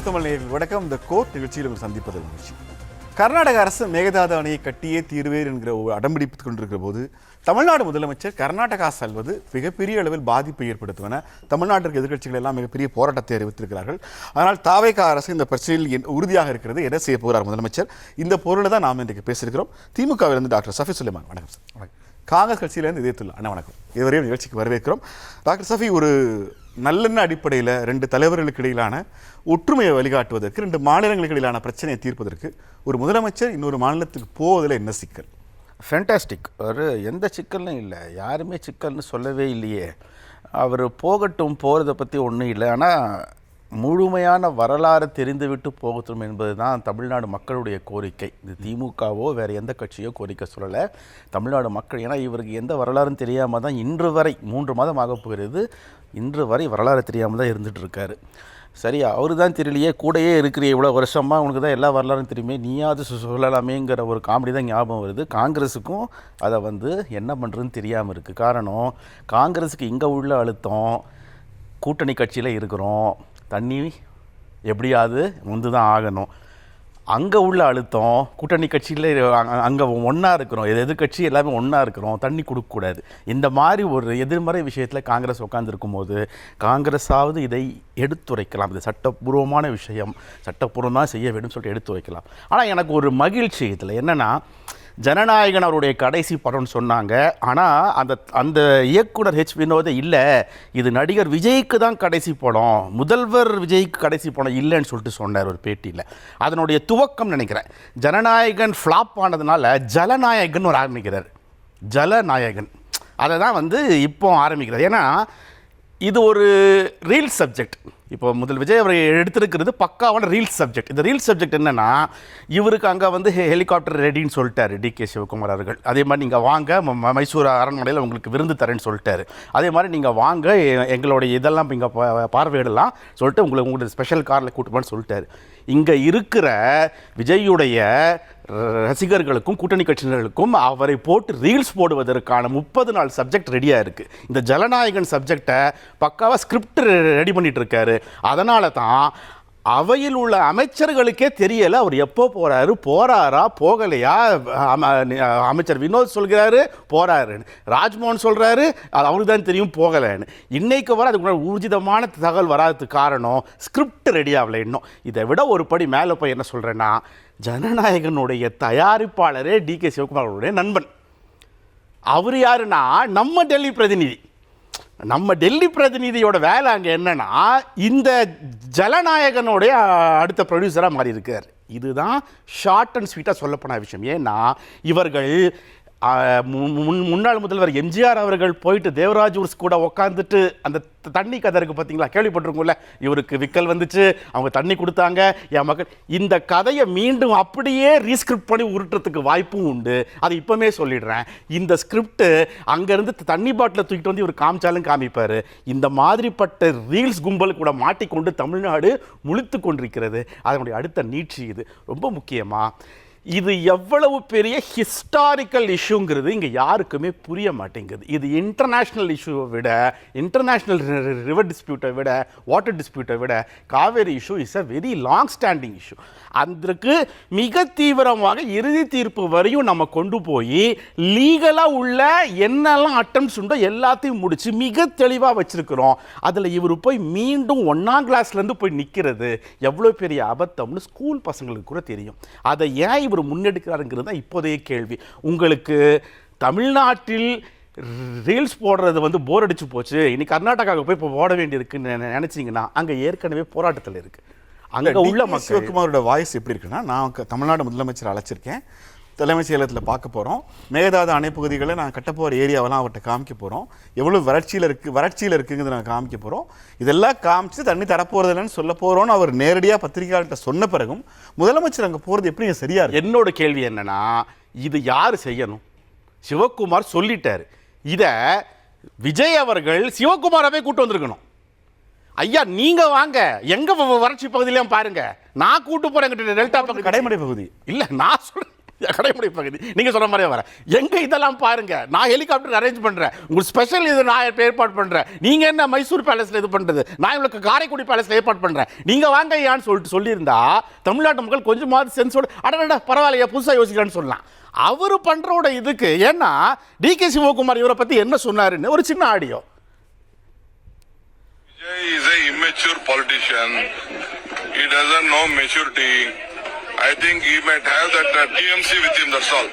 News Tamil நேயர்களுக்கு வணக்கம். இந்த கோர்ட் நிகழ்ச்சியில் சந்திப்பது மகிழ்ச்சி. கர்நாடக அரசு மேகதாது அணையை கட்டியே தீர்வேர் என்கிற ஒரு அடம்பிடித்துக் கொண்டிருக்கிற போது தமிழ்நாடு முதலமைச்சர் கர்நாடகா செல்வது மிகப்பெரிய அளவில் பாதிப்பை ஏற்படுத்தும் என தமிழ்நாட்டிற்கு எதிர்க்கட்சிகள் எல்லாம் மிகப்பெரிய போராட்டத்தை அறிவித்திருக்கிறார்கள். ஆனால் தாவேகா அரசு இந்த பிரச்சனையில் உறுதியாக இருக்கிறது. என்ன செய்ய போகிறார் முதலமைச்சர்? இந்த பொருளை தான் நாம் இன்றைக்கு பேசியிருக்கிறோம். திமுகவிலிருந்து டாக்டர் சஃபி சுலைமான் வணக்கம் சார். வணக்கம். காங்கிரஸ் கட்சியிலிருந்து இதயத்துல்லா அண்ணா வணக்கம். இதுவரையும் நிகழ்ச்சிக்கு வரவேற்கிறோம். டாக்டர் சஃபி, ஒரு நல்லெண்ண அடிப்படையில் ரெண்டு தலைவர்களுக்கு இடையிலான ஒற்றுமையை வழிகாட்டுவதற்கு, ரெண்டு மாநிலங்களுக்கு இடையிலான பிரச்சனையை தீர்ப்பதற்கு ஒரு முதலமைச்சர் இன்னொரு மாநிலத்துக்கு போவதில் என்ன சிக்கல்? ஃபேண்டாஸ்டிக். ஒரு எந்த சிக்கலும் இல்லை, யாருமே சிக்கல்னு சொல்லவே இல்லையே. அவர் போகட்டும், போகிறத பற்றி ஒன்றும் இல்லை. ஆனால் முழுமையான வரலாறு தெரிந்துவிட்டு போகட்டும் என்பது தான் தமிழ்நாடு மக்களுடைய கோரிக்கை. இது திமுகவோ வேறு எந்த கட்சியோ கோரிக்கை சொல்லலை, தமிழ்நாடு மக்கள். ஏன்னா இவருக்கு எந்த வரலாறும் தெரியாமல் தான் இன்று வரை 3 மாதம் ஆக போகிறது, இன்று வரை வரலாறு தெரியாமல் தான் இருந்துகிட்டு இருக்காரு. சரியா, அவரு தான் தெரியலையே, கூடையே இருக்கிற இவ்வளோ வருஷமாக உனக்கு தான் எல்லா வரலாறும் தெரியுமே, நீயாவது சொல்லலாமேங்கிற ஒரு காமெடி தான் ஞாபகம் வருது. காங்கிரஸுக்கும் அதை என்ன பண்ணுறதுன்னு தெரியாமல் இருக்குது. காரணம், காங்கிரஸுக்கு இங்கே உள்ள அழுத்தம், கூட்டணி கட்சியில் இருக்கிறோம், தண்ணி எப்படியாவது தான் ஆகணும். அங்கே உள்ள அழுத்தம், கூட்டணி கட்சியில் அங்கே ஒன்றா இருக்கிறோம், எதிர்கட்சி எல்லாமே ஒன்றா இருக்கிறோம், தண்ணி கொடுக்கக்கூடாது. இந்த மாதிரி ஒரு எதிர்மறை விஷயத்தில் காங்கிரஸ் உட்காந்துருக்கும் போது காங்கிரஸாவது இதை எடுத்துரைக்கலாம். இது சட்டப்பூர்வமான விஷயம், சட்டப்பூர்வம் தான் செய்ய வேண்டும் சொல்லிட்டு எடுத்துரைக்கலாம். ஆனால் எனக்கு ஒரு மகிழ்ச்சி இதில் என்னென்னா, ஜனநாயகன் அவருடைய கடைசி படம்னு சொன்னாங்க. ஆனால் அந்த இயக்குனர் வினோத் இல்லை, இது நடிகர் விஜய்க்கு தான் கடைசி படம், முதல்வர் விஜய்க்கு கடைசி படம் இல்லைன்னு சொல்லிட்டு சொன்னார் ஒரு பேட்டியில். அதனுடைய துவக்கம் நினைக்கிறேன். ஜனநாயகன் ஃப்ளாப் ஆனதுனால ஜலநாயகன் ஒரு ஆரம்பிக்கிறார். ஜலநாயகன் அதை தான் இப்போ ஆரம்பிக்கிறார். ஏன்னா இது ஒரு ரீல் சப்ஜெக்ட். இப்போ முதல் விஜய் அவர் எடுத்திருக்கிறது பக்காவான ரீல்ஸ் சப்ஜெக்ட். இந்த ரீல்ஸ் சப்ஜெக்ட் என்னென்னா, இவருக்கு அங்கே ஹெலிகாப்டர் ரெடின்னு சொல்லிட்டாரு டிகே சிவகுமார் அவர்கள். அதே மாதிரி நீங்கள் வாங்க மைசூர் அரண்மனையில் உங்களுக்கு விருந்து தரேன்னு சொல்லிட்டாரு. அதே மாதிரி நீங்கள் வாங்க எங்களுடைய இதெல்லாம் இங்கே பார்வையிடலாம் சொல்லிட்டு உங்களுக்கு ஸ்பெஷல் காரில் கூட்டுப்பான்னு சொல்லிட்டாரு. இங்கே இருக்கிற விஜயுடைய ரசிகர்களுக்கும் கூட்டணி கட்சியினர்களுக்கும் அவரை போட்டு ரீல்ஸ் போடுவதற்கான 30 நாள் சப்ஜெக்ட் ரெடியாக இருக்குது. இந்த ஜனநாயகன் சப்ஜெக்டை பக்காவாக ஸ்கிரிப்ட் ரெடி பண்ணிகிட்டு இருக்காரு. அதனால தான் அவையில் உள்ள அமைச்சர்களுக்கே தெரியலை அவர் எப்போ போகிறாரா போகலையா. அமைச்சர் வினோத் சொல்கிறாரு போகிறாருன்னு, ராஜ்மோகன் சொல்கிறாரு அவருக்கு தான் தெரியும் போகலைன்னு. இன்றைக்கு வர அதுக்கு ஊர்ஜிதமான தகவல் வராததுக்கு காரணம் ஸ்கிரிப்ட் ரெடி ஆகலை இன்னும். இதை விட ஒரு படி மேலே போய் என்ன சொல்கிறேன்னா, ஜனநாயகனுடைய தயாரிப்பாளரே டிகே சிவகுமாரோடைய நண்பன். அவர் யாருன்னா நம்ம டெல்லி பிரதிநிதி. நம்ம டெல்லி பிரதிநிதியோட வேலை அங்கே என்னன்னா, இந்த ஜனநாயகனுடைய அடுத்த ப்ரொடியூசராக மாறி இருக்கார். இதுதான் ஷார்ட் அண்ட் ஸ்வீட்டாக சொல்லப்போன விஷயம். ஏன்னா இவர்கள் முன்னாள் முதல்வர் எம்ஜிஆர் அவர்கள் போயிட்டு தேவராஜ் உர்ஸ் கூட உட்காந்துட்டு அந்த தண்ணி கதை இருக்குது பார்த்தீங்களா, கேள்விப்பட்டிருக்கோம்ல. இவருக்கு விக்கல் வந்துச்சு, அவங்க தண்ணி கொடுத்தாங்க, என் மக்கள். இந்த கதையை மீண்டும் அப்படியே ரீஸ்கிரிப்ட் பண்ணி உருட்டுறதுக்கு வாய்ப்பும் உண்டு. அது இப்போமே சொல்லிடுறேன். இந்த ஸ்கிரிப்ட் அங்கேருந்து தண்ணி பாட்டில் தூக்கிட்டு இவர் காமிச்சாலும் காமிப்பார். இந்த மாதிரிப்பட்ட ரீல்ஸ் கும்பல் கூட மாட்டிக்கொண்டு தமிழ்நாடு முழித்து கொண்டிருக்கிறது. அதனுடைய அடுத்த நீட்சி இது. ரொம்ப முக்கியமாக இது எவ்வளவு பெரிய ஹிஸ்டாரிக்கல் இஷ்யூங்கிறது இங்கே யாருக்குமே புரிய மாட்டேங்குது. இது இன்டர்நேஷ்னல் இஷ்யூவை விட, இன்டர்நேஷ்னல் ரிவர் டிஸ்பியூட்டை விட, வாட்டர் டிஸ்பியூட்டை விட Kaveri issue is a very long standing issue. அதற்கு மிக தீவிரமாக இறுதி தீர்ப்பு வரையும் நம்ம கொண்டு போய் லீகலாக உள்ள என்னெல்லாம் அட்டம்ஸ் உண்டோ எல்லாத்தையும் முடித்து மிக தெளிவாக வச்சுருக்கிறோம். அதில் இவர் போய் மீண்டும் 1ஆம் கிளாஸ்லேருந்து போய் நிற்கிறது எவ்வளோ பெரிய அபத்தம்னு ஸ்கூல் பசங்களுக்கு கூட தெரியும். அதை ஏன் இவர் முன்னெடுக்கிறாருங்கிறது தான் இப்போதைய கேள்வி. உங்களுக்கு தமிழ்நாட்டில் ரீல்ஸ் போடுறது போர் அடிச்சு போச்சு, இனி கர்நாடகாவுக்கு போய் இப்போ போட வேண்டியிருக்குன்னு நினச்சிங்கன்னா அங்கே ஏற்கனவே போராட்டத்தில் இருக்குது. அங்கே உள்ள மக்கள் சிவகுமாரோட வாய்ஸ் எப்படி இருக்குன்னா, நான் தமிழ்நாடு முதலமைச்சர் அழைச்சிருக்கேன், தலைமைச் செயலகத்தில் பார்க்க போகிறோம், மேகதாது அணை பகுதிகளை நான் கட்ட போகிற ஏரியாவெல்லாம் அவர்கிட்ட காமிக்க போகிறோம், எவ்வளோ வறட்சியில் இருக்குங்கிறத நான் காமிக்க போகிறோம், இதெல்லாம் காமிச்சு தண்ணி தரப்போகிறது இல்லைன்னு சொல்ல போகிறோன்னு அவர் நேரடியாக பத்திரிகையாளர்கிட்ட சொன்ன பிறகும் முதலமைச்சர் அங்கே போகிறது எப்படி சரியா இருக்கு? என்னோட கேள்வி என்னன்னா, இது யார் செய்யணும்? சிவகுமார் சொல்லிட்டாரு. இதை விஜய் அவர்கள் சிவகுமாரவே கூட்டு வந்திருக்கணும். ஐயா நீங்க வாங்க, எங்க வறட்சி பகுதியிலும் பாருங்க, நான் கூட்டு போறேன் டெல்டா பகுதி, கடைமடை பகுதி இல்லை நான் சொல்றேன். கடைமுறை பகுதி நீங்கள் சொன்ன மாதிரியே வரேன். எங்கே இதெல்லாம் பாருங்க, நான் ஹெலிகாப்டர் அரேஞ்ச் பண்ணுறேன், உங்களுக்கு ஸ்பெஷல் இது நான் ஏற்பாடு பண்ணுறேன். நீங்கள் என்ன மைசூர் பேலஸில் இது பண்ணுறது, நான் உங்களுக்கு காரைக்குடி பேலஸில் ஏற்பாடு பண்ணுறேன், நீங்கள் வாங்க ஐயான்னு சொல்லியிருந்தா தமிழ்நாட்டு மக்கள் கொஞ்சமாவது சென்ஸோடு அடடா பரவாயில்லையா புதுசாக யோசிக்கிறான்னு சொல்லலாம். அவர் பண்ணுறோட இதுக்கு ஏன்னா டிகே சிவகுமார் இவரை பற்றி என்ன சொன்னாருன்னு ஒரு சின்ன audio. Vijay is an immature politician. He doesn't know maturity. I think he might have that TMC with him, that's all.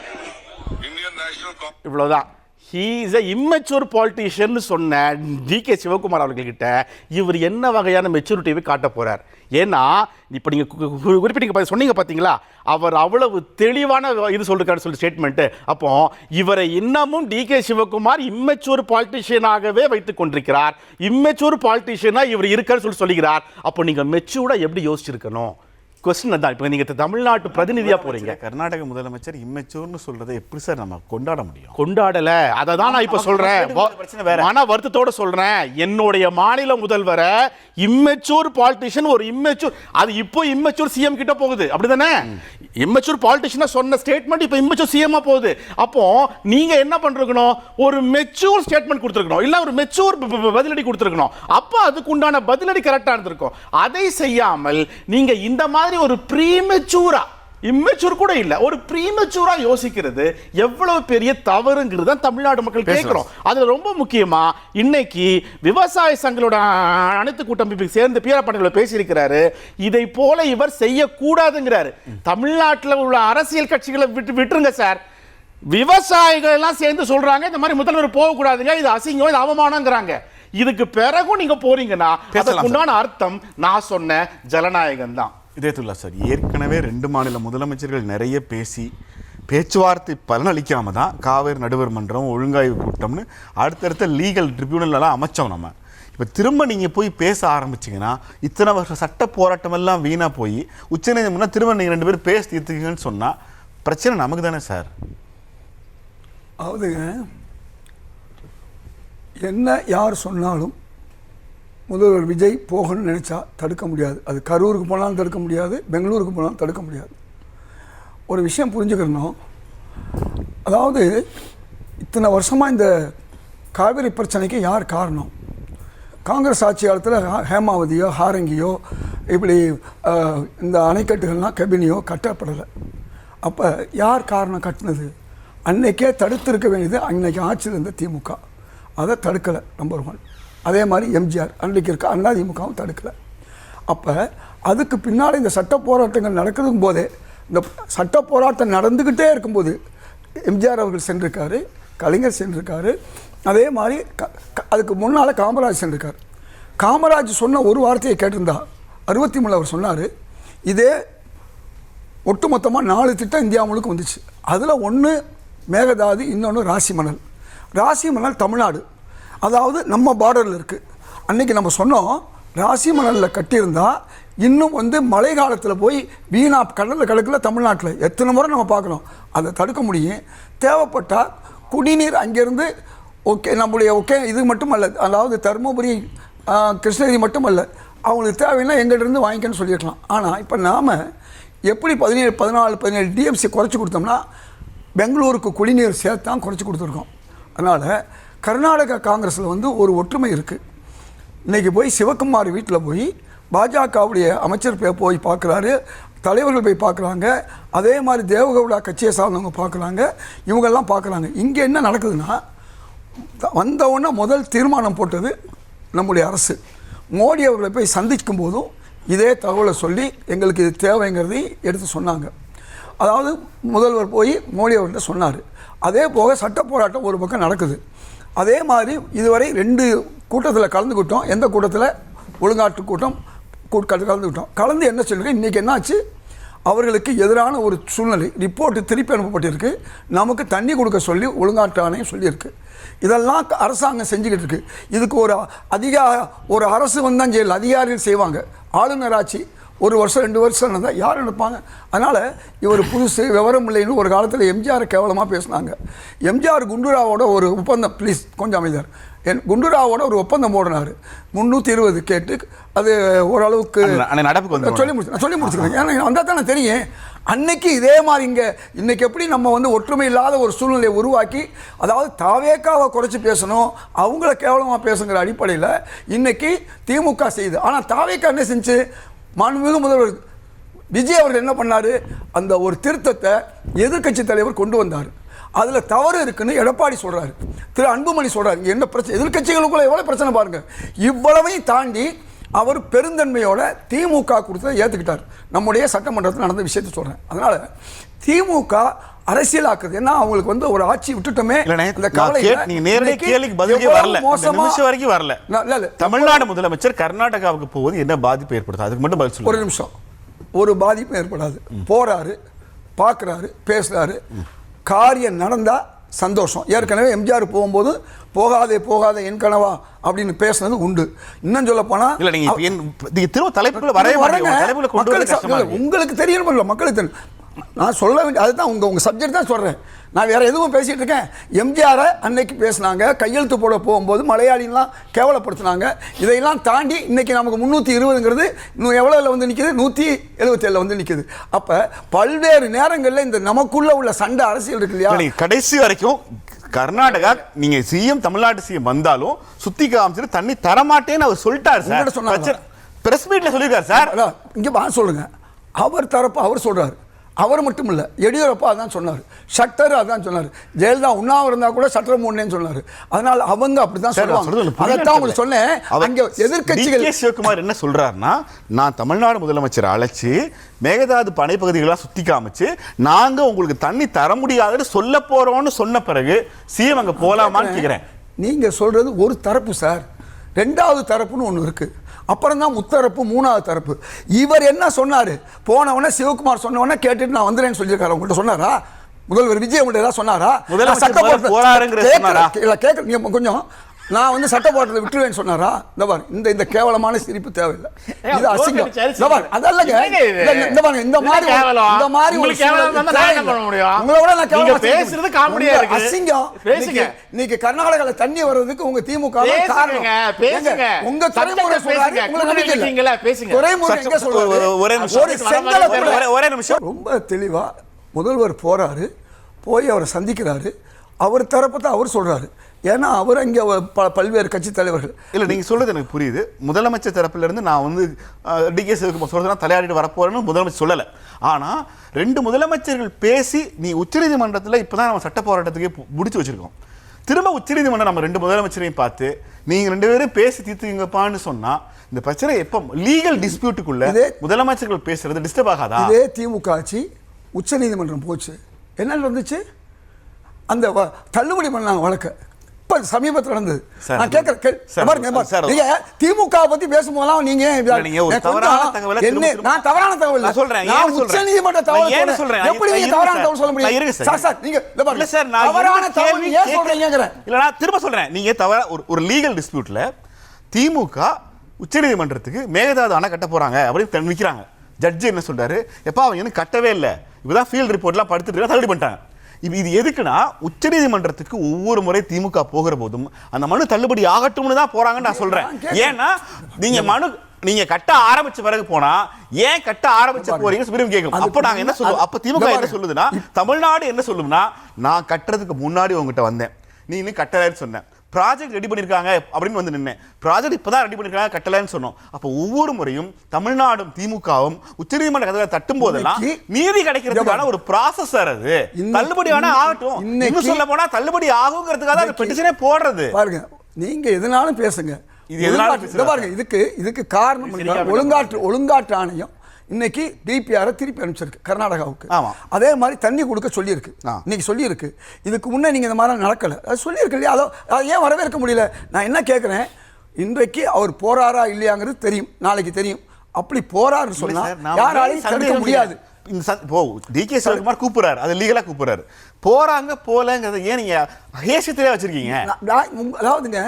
Indian National Congress. இவ்வளோதான். He is a immature politician சொன்ன டிகே சிவகுமார் அவர்கள்கிட்ட இவர் என்ன வகையான மெச்சூரிட்டியை காட்ட போகிறார்? ஏன்னா இப்போ நீங்கள் குறிப்பிட்ட சொன்னீங்க பார்த்தீங்களா, அவர் அவ்வளவு தெளிவான இது சொல்லிருக்காரு சொல்லி ஸ்டேட்மெண்ட்டு. அப்போ இவரை இன்னமும் டிகே சிவகுமார் இம்மெச்சூர் பாலிட்டிஷியனாகவே வைத்துக் கொண்டிருக்கிறார். இம்மெச்சூர் பாலிட்டிஷியனாக இவர் இருக்கார் சொல்லுகிறார். அப்போ நீங்கள் மெச்சூர்டாக எப்படி யோசிச்சிருக்கணும்? கொஸ்டின் தான். இப்போ நீங்கள் தமிழ்நாட்டு பிரதிநிதியாக போகிறீங்க. கர்நாடக முதலமைச்சர் இம்மெச்சூர்னு சொல்றதை எப்படி சார் நம்ம கொண்டாட முடியும்? கொண்டாடல, அதை தான் நான் இப்போ சொல்கிறேன். மன வருத்தத்தோடு சொல்கிறேன், என்னுடைய மாநில முதல்வரை இம்மெச்சூர் பாலிட்டிஷியன், ஒரு இம்மெச்சூர், அது இப்போ இம்மெச்சூர் சிஎம் கிட்ட போகுது, அப்படிதானே? இம்மெச்சூர் பாலிட்டிஷியனா சொன்ன ஸ்டேட்மெண்ட் இப்போ இம்மெச்சூர் சிஎம்மா போகுது. அப்போ நீங்க என்ன பண்ணிருக்கணும்? ஒரு மெச்சூர் ஸ்டேட்மெண்ட் கொடுத்துருக்கணும், இல்ல ஒரு மெச்சூர் பதிலடி கொடுத்துருக்கணும். அப்போ அதுக்கு உண்டான பதிலடி கரெக்டா இருந்திருக்கும். அதை செய்யாமல் நீங்க இந்த மாதிரி ஒரு ப்ரீமெச்சூரா, இம்மெச்சூர் கூட இல்ல, ஒரு ப்ரீமெச்சூரா யோசிக்கிறது எவ்வளவு பெரிய தவறுங்கிறது தான் தமிழ்நாடு மக்கள் கேட்கிறோம். அதுல ரொம்ப முக்கியமா இன்னைக்கு விவசாய சங்களோட அனைத்து கூட்டமைப்பு சேர்ந்து பீரப்பாண்டியில பேசியிருக்கிறாரு. இதை போல இவர் செய்யக்கூடாதுங்கிறாரு. தமிழ்நாட்டில் உள்ள அரசியல் கட்சிகளை விட்டுருங்க சார், விவசாயிகள் எல்லாம் சேர்ந்து சொல்றாங்க இந்த மாதிரி முதல்வர் போகக்கூடாதுங்க, இது அசிங்கம், இது அவமானங்கிறாங்க. இதுக்கு பிறகும் நீங்க போறீங்கன்னா அதுக்கு உண்டான அர்த்தம் நான் சொன்ன ஜனநாயகம் தான். இதயத்துல்லா சார், ஏற்கனவே 2 மாநில முதலமைச்சர்கள் நிறைய பேசி பேச்சுவார்த்தை பலனளிக்காம தான் காவேரி நடுவர் மன்றம், ஒழுங்காய்வு கூட்டம்னு அடுத்தடுத்த லீகல் ட்ரிபியூனல்லாம் அமைச்சோம். நம்ம இப்போ திரும்ப நீங்கள் போய் பேச ஆரம்பிச்சிங்கன்னா இத்தனை வருஷம் சட்ட போராட்டமெல்லாம் வீணாக போய் உச்சநீதிமன்றம் திரும்ப நீங்கள் 2 பேரும் பேச தீர்த்துக்கீங்கன்னு சொன்னால் பிரச்சனை நமக்கு தானே சார்? அதாவதுங்க, என்ன யார் சொன்னாலும் முதல்வர் விஜய் போகணும்னு நினச்சா தடுக்க முடியாது. அது கரூருக்கு போனாலும் தடுக்க முடியாது, பெங்களூருக்கு போனாலும் தடுக்க முடியாது. ஒரு விஷயம் புரிஞ்சுக்கணும், அதாவது இத்தனை வருஷமாக இந்த காவிரி பிரச்சனைக்கு யார் காரணம்? காங்கிரஸ் ஆட்சி காலத்தில் ஹேமாவதியோ ஹாரங்கியோ இப்படி இந்த அணைக்கட்டுகள்லாம் கபினியோ கட்டப்படலை. அப்போ யார் காரணம் கட்டினது? அன்னைக்கே தடுத்திருக்க வேண்டியது அன்னைக்கு ஆட்சியில் இருந்த திமுக, அதை தடுக்கலை, நம்பர் 1. அதே மாதிரி எம்ஜிஆர் அன்றைக்கு இருக்க அதிமுகவும் தடுக்கலை. அப்போ அதுக்கு பின்னால் இந்த சட்ட போராட்டங்கள் நடக்கிறதும் போதே, இந்த சட்ட போராட்டம் நடந்துக்கிட்டே இருக்கும்போது எம்ஜிஆர் அவர்கள் சென்றிருக்காரு, கலைஞர் சென்றிருக்காரு, அதே மாதிரி அதுக்கு முன்னால் காமராஜ் சென்றிருக்கார். காமராஜ் சொன்ன ஒரு வார்த்தையை கேட்டிருந்தா 63 அவர் சொன்னார், இதே ஒட்டுமொத்தமாக 4 திட்டம் இந்தியா முழுக்க வந்துச்சு. அதில் ஒன்று மேகதாது, இன்னொன்று ராசிமணல். ராசிமணல் தமிழ்நாடு, அதாவது நம்ம பார்டரில் இருக்குது. அன்றைக்கி நம்ம சொன்னோம், ராசிமணலில் கட்டியிருந்தால் இன்னும் மழை காலத்தில் போய் வீணா கடலில் கிடக்கல தமிழ்நாட்டில் எத்தனை முறை நம்ம பார்க்குறோம். அதை தடுக்க முடியும். தேவைப்பட்டால் குடிநீர் அங்கேருந்து நம்முடைய இது மட்டுமல்ல, அதாவது தருமபுரி கிருஷ்ணகிரி மட்டுமல்ல, அவங்களுக்கு தேவைன்னா எங்கள்கிட்ட வாங்கிக்கன்னு சொல்லியிருக்கலாம். ஆனால் இப்போ நாம் எப்படி 17, 14, 17 டிஎம்சி குறைச்சி கொடுத்தோம்னா பெங்களூருக்கு குடிநீர் சேர்த்து தான் குறைச்சி கொடுத்துருக்கோம். அதனால் கர்நாடகா காங்கிரஸில் ஒரு ஒற்றுமை இருக்குது. இன்றைக்கி போய் சிவகுமார் வீட்டில் போய் பாஜகவுடைய அமைச்சர் போய் பார்க்குறாரு, தலைவர்கள் போய் பார்க்குறாங்க, அதே மாதிரி தேவகவுடா கட்சியை சார்ந்தவங்க பார்க்குறாங்க, இவங்கெல்லாம் பார்க்குறாங்க. இங்கே என்ன நடக்குதுன்னா, வந்தவுடனே முதல் தீர்மானம் போட்டது நம்முடைய அரசு. மோடி அவர்களை போய் சந்திக்கும் போதும் இதே தகவலை சொல்லி எங்களுக்கு இது தேவைங்கிறதை எடுத்து சொன்னாங்க. அதாவது முதல்வர் போய் மோடி அவர்கிட்ட சொன்னார். அதே போக சட்ட போராட்டம் ஒரு பக்கம் நடக்குது. அதே மாதிரி இதுவரை 2 கூட்டத்தில் கலந்துக்கிட்டோம். எந்த கூட்டத்தில்? ஒழுங்காற்று கூட்டம் கலந்துக்கிட்டோம். கலந்து என்ன சொல்லுங்க, இன்றைக்கி என்னாச்சு, அவர்களுக்கு எதிரான ஒரு சூழ்நிலை ரிப்போர்ட்டு திருப்பி அனுப்பப்பட்டிருக்கு. நமக்கு தண்ணி கொடுக்க சொல்லி ஒழுங்காற்று ஆணையம் சொல்லியிருக்கு. இதெல்லாம் அரசாங்கம் செஞ்சுக்கிட்டு இருக்குது. இதுக்கு ஒரு அரசு வந்தால் செய்யல, அதிகாரிகள் செய்வாங்க. ஆளுநர் ஆட்சி 1 வருஷம் 2 வருஷம் இருந்தால் யார் நினைப்பாங்க? அதனால் இவர் புதுசு விவரம் இல்லைன்னு ஒரு காலத்தில் எம்ஜிஆர் கேவலமாக பேசினாங்க. எம்ஜிஆர் குண்டுராவோட ஒரு ஒப்பந்தம், ப்ளீஸ் கொஞ்சம் அமைதியார், குண்டுராவோட ஒரு ஒப்பந்தம் போடினார் 320 கேட்டு. அது ஓரளவுக்கு சொல்லி முடிச்சுக்கிறேன், ஏன்னா வந்தால் தானே தெரியும். அன்னைக்கு இதே மாதிரி இன்னைக்கு எப்படி நம்ம வந்து ஒற்றுமை இல்லாத ஒரு சூழ்நிலையை உருவாக்கி, அதாவது தாவேக்காவை குறைச்சி பேசணும், அவங்கள கேவலமாக பேசுங்கிற அடிப்படையில் இன்னைக்கு திமுக செய்யுது. ஆனால் தாவேக்கா என்ன செஞ்சு, மாண்புமிகு முதல்வர் விஜய் அவர்கள் என்ன பண்ணார், அந்த ஒரு திருத்தத்தை எதிர்க்கட்சி தலைவர் கொண்டு வந்தார். அதில் தவறு இருக்குன்னு எடப்பாடி சொல்கிறாரு, திரு அன்புமணி சொல்கிறாரு. என்ன பிரச்சனை, எதிர்க்கட்சிகளுக்குள்ள எவ்வளோ பிரச்சனை பாருங்கள். இவ்வளவையும் தாண்டி அவர் பெருந்தன்மையோட திமுக கொடுத்ததை ஏற்றுக்கிட்டார். நம்முடைய சட்டமன்றத்தில் நடந்த விஷயத்தை சொல்கிறேன். அதனால் திமுக அரசியலாக்குது, ஏன்னா அவங்களுக்கு வந்து ஒரு ஆட்சி விட்டுட்டோமே. தமிழ்நாடு முதலமைச்சர் கர்நாடகாவுக்கு போவது என்ன பாதிப்பு ஏற்படுது, அதுக்கு மட்டும் பதில் சொல்லுங்க. ஒரு நிமிஷம். ஒரு பாதிப்பும் ஏற்படாது. போறாரு, பார்க்குறாரு, பேசுறாரு, காரியம் நடந்தா சந்தோஷம். ஏற்கனவே எம்ஜிஆர் போகும்போது போகாதே என் கனவா அப்படின்னு பேசுனது உண்டு. இன்னும் சொல்ல போனா உங்களுக்கு தெரியணும், மக்களுக்கு தெரியும். நான் சொல்ல வேண்டிய அதுதான் உங்க சப்ஜெக்ட் தான் சொல்றேன். நான் வேற எதுவும் பேசிட்டு இருக்கேன். எம்ஜிஆரை அன்னைக்கு பேசினாங்க, கையெழுத்து போட போகும்போது மலையாளிலாம் கேவலப்படுத்தினாங்க. இதையெல்லாம் தாண்டி இன்னைக்கு நமக்கு 320ங்கிறது இன்னும் எவ்வளோவில் வந்து நிற்கிது, 177 வந்து நிற்கிது. அப்போ பல்வேறு நேரங்களில் இந்த நமக்குள்ள உள்ள சண்டை அரசியல் இருக்கு இல்லையா. கடைசி வரைக்கும் கர்நாடகா நீங்க சிஎம், தமிழ்நாடு சிஎம் வந்தாலும் சுத்தி காமிச்சிட்டு தண்ணி தரமாட்டேன்னு அவர் சொல்லிட்டார் சார். பிரஸ் மீட்ல சொல்லியிருக்காரு சார். இங்க சொல்லுங்க, அவர் தரப்பு அவர் சொல்றாரு. அவர் மட்டும் இல்லை, எடியூரப்பா அதான் சொன்னார், ஷட்டர் அதான் சொன்னார், ஜெயலலிதா உண்ணாவிரதம் இருந்தால் கூட ஷட்டர் மூடனேன்னு சொன்னார். அதனால் அவங்க அப்படி தான் சொல்லுவாங்க. அதைத்தான் உங்களுக்கு சொன்னேன். அங்கே எதிர்க்கட்சிகள் சிவகுமார் என்ன சொல்றாருன்னா, நான் தமிழ்நாடு முதலமைச்சரை அழைச்சி மேகதாது பனைப்பகுதிகளாக சுத்தி காமிச்சு நாங்க உங்களுக்கு தண்ணி தர முடியாதுன்னு சொல்ல போறோம்னு சொன்ன பிறகு சிஎம் அங்கே போலாமான்னு கேட்குறேன். நீங்க சொல்றது ஒரு தரப்பு சார், ரெண்டாவது தரப்புன்னு ஒன்று இருக்கு, அப்புறம் தான் முத்தரப்பு, மூணாவது தரப்பு. இவர் என்ன சொன்னார், போனவொடனே சிவகுமார் சொன்னவொடனே கேட்டுட்டு நான் வந்துடுறேன்னு சொல்லியிருக்காரு. உங்கள்கிட்ட சொன்னாரா? முதல்வர் விஜய் உங்கள்கிட்ட ஏதாவது சொன்னாரா? கேட்க கொஞ்சம் நான் வந்து சட்ட போராட்டத்தை விட்டுருவேன்னு சொன்னாரா? இந்த பாரு, இந்த கேவலமான சிரிப்பு தேவையில்லை, இது அசிங்கம். அதல்லங்க, இந்த பாருங்க, இந்த மாதிரி உங்களை விட நான் கேவலம் அசிங்கம். இன்னைக்கு கர்நாடகால தண்ணி வர்றதுக்கு உங்க திமுக காரணம். உங்க துறைமுறை சொல்றாரு, துறைமுறை எங்க சொல்றாரு? ஒரே நிமிஷம். ரொம்ப தெளிவா முதல்வர் போறாரு, போய் அவரை சந்திக்கிறாரு, அவர் தரப்பை தான் அவர் சொல்றாரு. ஏன்னா அவர் அங்கே பல்வேறு கட்சி தலைவர்கள் இல்லை, நீங்கள் சொல்கிறது எனக்கு புரியுது. முதலமைச்சர் தரப்பிலிருந்து நான் வந்து டிகே சிவகுமார் சொல்கிறதுனா தலையாடிட்டு வரப்போறேன்னு முதலமைச்சர் சொல்லலை. ஆனால் 2 முதலமைச்சர்கள் பேசி நீ உச்சநீதிமன்றத்தில் இப்போ தான் நம்ம சட்ட போராட்டத்துக்கே முடிச்சு வச்சுருக்கோம். திரும்ப உச்சநீதிமன்றம் நம்ம 2 முதலமைச்சரையும் பார்த்து நீங்கள் 2 பேரும் பேசி தீர்த்துங்கப்பான்னு சொன்னால் இந்த பிரச்சனை எப்போ லீகல் டிஸ்பியூட்டுக்குள்ள முதலமைச்சர்கள் பேசுறது டிஸ்டர்ப் ஆகாதா? இதே திமுக ஆட்சி உச்சநீதிமன்றம் போச்சு, என்ன நடந்துச்சு? அந்த தள்ளுபடி பண்ணாங்க வழக்கு. இப்ப சமீபத்தில் நடந்தது. நான் கேட்கிறேன், திமுக பத்தி பேசும்போதெல்லாம் நீங்க நான் தவறான தகவல் சொல்றேன், உச்சநீதிமன்ற தகவல் சொல்றேன். எப்படி நீங்க தவறான தகவல் சொல்ல முடியும்? தவறான தகவல் ஏன் சொல்றீங்க? இல்ல, நான் திரும்ப சொல்றேன், நீங்க தவறா ஒரு லீகல் டிஸ்பியூட்ல திமுக உச்சநீதிமன்றத்துக்கு மேகதாது அணை கட்ட போறாங்க அப்படின்னு நிற்கிறாங்க. ஜட்ஜி என்ன சொல்றாரு, எப்பா அவங்க இன்னும் கட்டவே இல்லை, இப்பதான் ஃபீல்ட் ரிப்போர்ட்லாம் படுத்துட்டு தள்ளுபடி பண்ணிட்டாங்க. இது எதுக்குன்னா உச்சநீதிமன்றத்துக்கு ஒவ்வொரு முறை திமுக போகிற போதும் அந்த மனு தள்ளுபடி ஆகட்டும்னு தான் போறாங்கன்னு நான் சொல்றேன். ஏன்னா நீங்க கட்ட ஆரம்பிச்ச பிறகு போனா ஏன் கட்ட ஆரம்பிச்ச போறீங்க சுப்ரீம் கேட்கும். அப்ப நாங்க என்ன சொல்லுவோம், அப்ப திமுக என்ன சொல்லுதுன்னா, தமிழ்நாடு என்ன சொல்லும்னா, நான் கட்டுறதுக்கு முன்னாடி உங்ககிட்ட வந்தேன், நீ இன்னும் கட்டலன்னு சொன்னேன், ப்ராஜெக்ட் ரெடி பண்ணிருக்காங்க அப்படின்னு வந்து நின்னேன், ப்ராஜெக்ட் இப்பதான் ரெடி பண்ணிருக்காங்க கட்டலன்னு சொன்னோம். அப்போ ஒவ்வொரு முறையும் தமிழ்நாடும் திமுகவும் உச்சநீதிமன்ற கதவை தட்டும் போதெல்லாம் நீதி கிடைக்கிறதுக்கான ஒரு ப்ராசஸ் அது. தள்ளுபடியான ஆகட்டும், இன்னும் சொல்ல போனா தள்ளுபடி ஆகுங்கிறதுக்காக அந்த பெட்டிஷனே போடுறது. பாருங்க, நீங்க எதனாலும் பேசுங்க, பாருங்க, இதுக்கு காரணம் ஒழுங்காற்று ஆணையம் இன்னைக்கு டிபிஆரை திருப்பி அனுப்பிச்சிருக்கு கர்நாடகாவுக்கு. அதே மாதிரி தண்ணி கொடுக்க சொல்லியிருக்கு, இன்னைக்கு சொல்லியிருக்கு. இதுக்கு முன்னே நீங்கள் இந்த மாதிரி நடக்கலை, அது சொல்லியிருக்கு இல்லையா? அதை ஏன் வரவேற்க முடியல? நான் என்ன கேட்குறேன், இன்றைக்கு அவர் போறாரா இல்லையாங்கிறது தெரியும், நாளைக்கு தெரியும். அப்படி போறாருன்னு சொன்னா யாராலையும் தடுக்க முடியாது. டிகே சிவகுமார் கூப்பிடுறாரு, அது லீகலா கூப்பிடுறாரு, போறாங்க போலங்கிறத ஏன் நீங்க ஹேஷத்திலே வச்சிருக்கீங்க? அதாவதுங்க,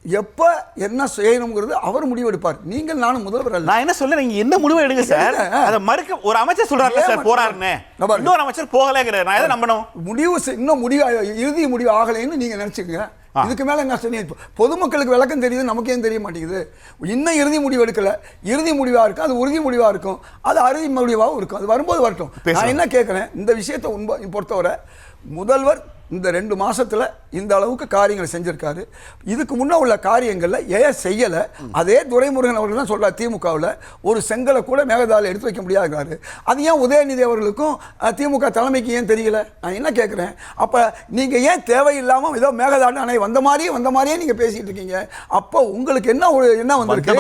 எப்போ என்ன செய்யணுங்கிறது அவர் முடிவெடுப்பார். நீங்கள் நானும் முதல்வர் அல்ல. நான் என்ன சொல்ல, நீங்க என்ன முடிவு எடுங்க சார். அதை மறுக்க ஒரு அமைச்சர் சொல்றாருல சார் போறாருன்னு, இன்னொரு அமைச்சர் போகலைங்கிற நான் எதை நம்பணும்? இன்னும் இறுதி முடிவு ஆகலைன்னு நீங்க நினைச்சுக்கங்க. இதுக்கு மேல என்ன சொன்னீங்க? பொதுமக்களுக்கு விளக்கம் தெரியுது, நமக்கு ஏன் தெரிய மாட்டேங்குது? இன்னும் இறுதி முடிவு எடுக்கல. இறுதி முடிவா இருக்கும், அது உறுதி முடிவா இருக்கும், அது அறுதி முடிவாகவும் இருக்கும். அது வரும்போது வரட்டும். நான் என்ன கேட்கிறேன், இந்த விஷயத்தை பொறுத்தவரை முதல்வர் இந்த 2 மாசத்துல இந்த அளவுக்கு காரியங்களை செஞ்சிருக்காரு. இதுக்கு முன்ன உள்ள காரியங்கள்ல ஏன் செய்யல? அதே துரைமுருகன் அவர்கள் தான் சொல்றாரு, திமுகவில் ஒரு செங்கலை கூட மேகதாதுல எடுத்து வைக்க முடியாதுங்கிறாரு. அது ஏன் உதயநிதி அவர்களுக்கும் திமுக தலைமைக்கு ஏன் தெரியல? நான் என்ன கேட்கிறேன், அப்ப நீங்க ஏன் தேவையில்லாம ஏதோ மேகதாடு அணை வந்த மாதிரியே நீங்க பேசிட்டு இருக்கீங்க? அப்போ உங்களுக்கு என்ன வந்திருக்கு?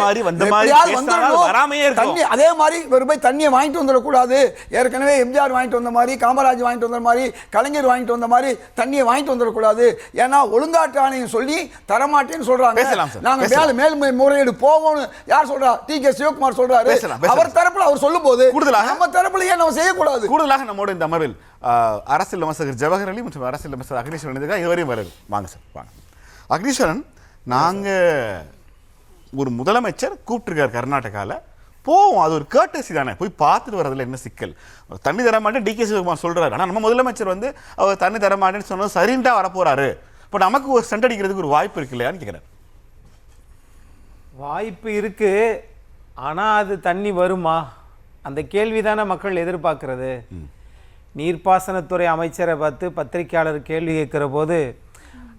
தண்ணி அதே மாதிரி போய் தண்ணியை வாங்கிட்டு வந்துடக்கூடாது. ஏற்கனவே எம்ஜிஆர் வாங்கிட்டு வந்த மாதிரி, காமராஜ் வாங்கிட்டு வந்த மாதிரி, கலைஞர் வாங்கிட்டு வந்த மாதிரி தண்ணியை வாங்கிட்டு வந்துடக்கூடாது. ஏன்னா ஒழுங்காற்று ஆணையம் சொல்லி தரமாட்டேன்னு சொல்றாங்க. நாங்க மேல் முறையீடு போவோம்னு யார் சொல்றா? டி.கே. சிவகுமார் சொல்றாரு. அவர் தரப்புல அவர் சொல்லும் போது கூடுதலாக நம்ம தரப்புல ஏன் நம்ம செய்யக்கூடாது? கூடுதலாக நம்மோட இந்த அமர்வில் அரசியல் விமர்சகர் ஜவஹர் அலி மற்றும் அரசியல் விமர்சகர் அக்னீஸ்வரன் இதுவரையும் வருது. வாங்க சார், வாங்க. அக்னீஸ்வரன், நாங்க ஒரு முதலமைச்சர் கூப்பிட்டுருக்காரு கர்நாடகாவில், போவோம், அது ஒரு கேர்டசி தானே, போய் பார்த்துட்டு வரதுல என்ன சிக்கல்? தண்ணி தர மாட்டேன் டி.கே. சிவகுமார் சொல்றாரு. ஆனால் நம்ம முதலமைச்சர் வந்து அவர் தண்ணி தர மாட்டேன்னு சொன்னது சரிண்டா வரப்போறாரு. இப்போ நமக்கு ஒரு சென்றடிக்கிறதுக்கு ஒரு வாய்ப்பு இருக்கு இல்லையான்னு கேட்குறேன். வாய்ப்பு இருக்கு, ஆனால் அது தண்ணி வருமா? அந்த கேள்வி தானே மக்கள் எதிர்பார்க்கறது. நீர்ப்பாசனத்துறை அமைச்சரை பார்த்து பத்திரிகையாளர் கேள்வி கேட்குற போது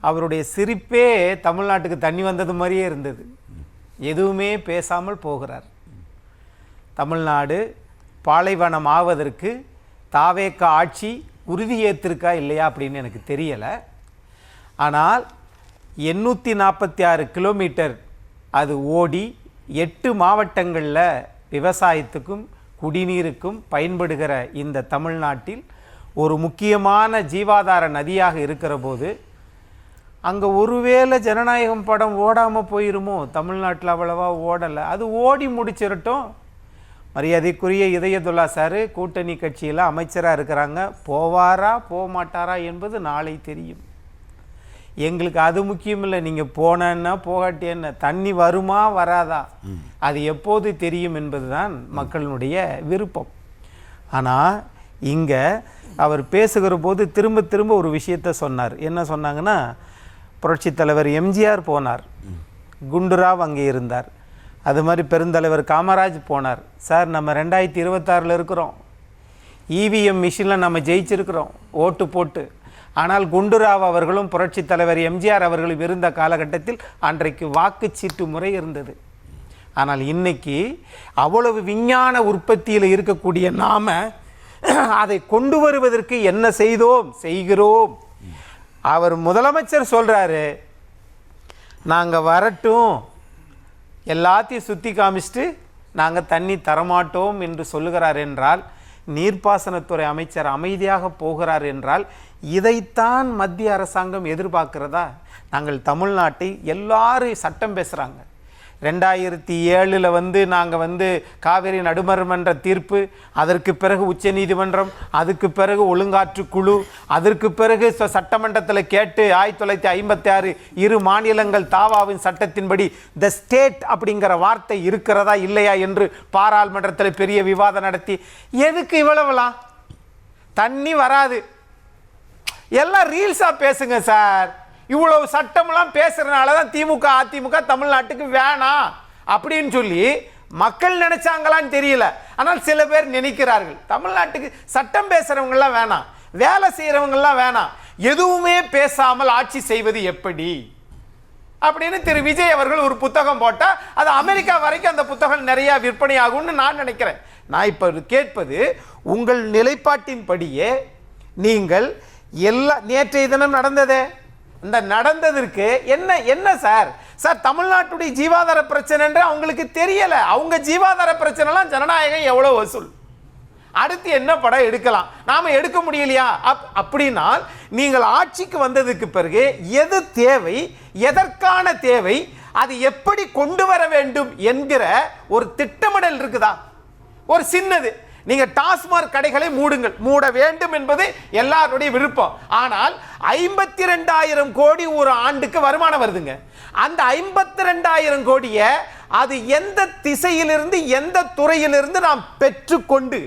அவருடைய சிரிப்பே தமிழ்நாட்டுக்கு தண்ணி வந்தது மாதிரியே இருந்தது. எதுவுமே பேசாமல் போகிறார். தமிழ்நாடு பாலைவனம் ஆவதற்கு தாவேக ஆட்சி உறுதியேற்றிருக்கா இல்லையா அப்படின்னு எனக்கு தெரியலை. ஆனால் 846 கிலோமீட்டர் அது ஓடி 8 மாவட்டங்களில் விவசாயத்துக்கும் குடிநீருக்கும் பயன்படுகிற இந்த தமிழ்நாட்டில் ஒரு முக்கியமான ஜீவாதார நதியாக இருக்கிற போது அங்கே ஒருவேளை ஜனநாயகம் படம் ஓடாமல் போயிருமோ? தமிழ்நாட்டில் அவ்வளவா ஓடலை. அது ஓடி முடிச்சிடட்டும். மரியாதைக்குரிய இதயதுல்லா சார் கூட்டணி கட்சியில் அமைச்சராக இருக்கிறாங்க. போவாரா போக மாட்டாரா என்பது நாளை தெரியும். எங்களுக்கு அது முக்கியம் இல்லை. நீங்கள் போனன்னா போகாட்டி என்ன, தண்ணி வருமா வராதா அது எப்போது தெரியும் என்பது தான் மக்களுடைய விருப்பம். ஆனால் இங்கே அவர் பேசுகிற போது திரும்ப திரும்ப ஒரு விஷயத்தை சொன்னார். என்ன சொன்னாங்கன்னா, புரட்சி தலைவர் எம்ஜிஆர் போனார், குண்டுராவ் அங்கே இருந்தார், அது மாதிரி பெருந்தலைவர் காமராஜ் போனார். சார், நம்ம 2026 இருக்கிறோம். இவிஎம் மிஷினில் நம்ம ஜெயிச்சிருக்கிறோம் ஓட்டு போட்டு. ஆனால் குண்டுராவ் அவர்களும் புரட்சி தலைவர் எம்ஜிஆர் அவர்களும் இருந்த காலகட்டத்தில் அன்றைக்கு வாக்குச்சீட்டு முறை இருந்தது. ஆனால் இன்னைக்கு அவ்வளவு விஞ்ஞான உற்பத்தியில் இருக்கக்கூடிய நாம அதை கொண்டு வருவதற்கு என்ன செய்கிறோம். அவர் முதலமைச்சர் சொல்றாரு, நாங்கள் வரட்டும், எல்லாத்தையும் சுற்றி காமிச்சிட்டு நாங்கள் தண்ணி தரமாட்டோம் என்று சொல்லுகிறார் என்றால், நீர்ப்பாசனத்துறை அமைச்சர் அமைதியாக போகிறார் என்றால், இதைத்தான் மத்திய அரசாங்கம் எதிர்பார்க்கிறதா? நாங்கள் தமிழ்நாட்டை எல்லாரும் சட்டம் பேசுகிறாங்க. 2007 நாங்கள் காவிரி நடுவர்மன்ற தீர்ப்பு, அதற்கு பிறகு உச்ச நீதிமன்றம், அதுக்கு பிறகு ஒழுங்காற்று குழு, அதற்கு பிறகு சட்டமன்றத்தில் கேட்டு 1956 2 மாநிலங்கள் தாவாவின் சட்டத்தின்படி த ஸ்டேட் அப்படிங்கிற வார்த்தை இருக்கிறதா இல்லையா என்று பாராளுமன்றத்தில் பெரிய விவாதம் நடத்தி, எதுக்கு இவ்வளவுலாம்? தண்ணி வராது, எல்லாம் ரீல்ஸாக பேசுங்க சார். இவ்வளவு சட்டமெல்லாம் பேசுறதுனால தான் திமுக அதிமுக தமிழ்நாட்டுக்கு வேணாம் அப்படின்னு சொல்லி மக்கள் நினைச்சாங்களான்னு தெரியல. ஆனால் சில பேர் நினைக்கிறார்கள், தமிழ்நாட்டுக்கு சட்டம் பேசுறவங்கலாம் வேணாம், வேலை செய்யறவங்கலாம் வேணாம், எதுவுமே பேசாமல் ஆட்சி செய்வது எப்படி அப்படின்னு திரு விஜய் அவர்கள் ஒரு புத்தகம் போட்டா அது அமெரிக்கா வரைக்கும் அந்த புத்தகம் நிறைய விற்பனை ஆகும்னு நான் நினைக்கிறேன். நான் இப்ப கேட்பது, உங்கள் நிலைப்பாட்டின்படியே நீங்கள் நேற்றைய தினம் நடந்ததே, இந்த நடந்ததற்கு என்ன சார் தமிழ்நாட்டுடைய ஜீவாதார பிரச்சனை என்று அவங்களுக்கு தெரியல. அவங்க ஜீவாதார பிரச்சனைலாம் ஜனநாயகம் எவ்வளவு வசூல், அடுத்து என்ன படம் எடுக்கலாம், நாம எடுக்க முடியலையா? அப்படின்னா நீங்கள் ஆட்சிக்கு வந்ததுக்கு பிறகு எது தேவை, எதற்கான தேவை, அது எப்படி கொண்டு வர வேண்டும் என்கிற ஒரு திட்டமிடல் இருக்குதா? ஒரு சின்னது நீங்க டாஸ்மாக் கடைகளை மூடுங்கள், மூட வேண்டும் என்பது எல்லாருடைய விருப்பம். ஆனால் 52,000 கோடி ஒரு ஆண்டுக்கு வருமானம் வருதுங்க. அந்த 52,000 கோடியை அது எந்த திசையிலிருந்து எந்த துறையிலிருந்து நாம் பெற்றுக்கொண்டு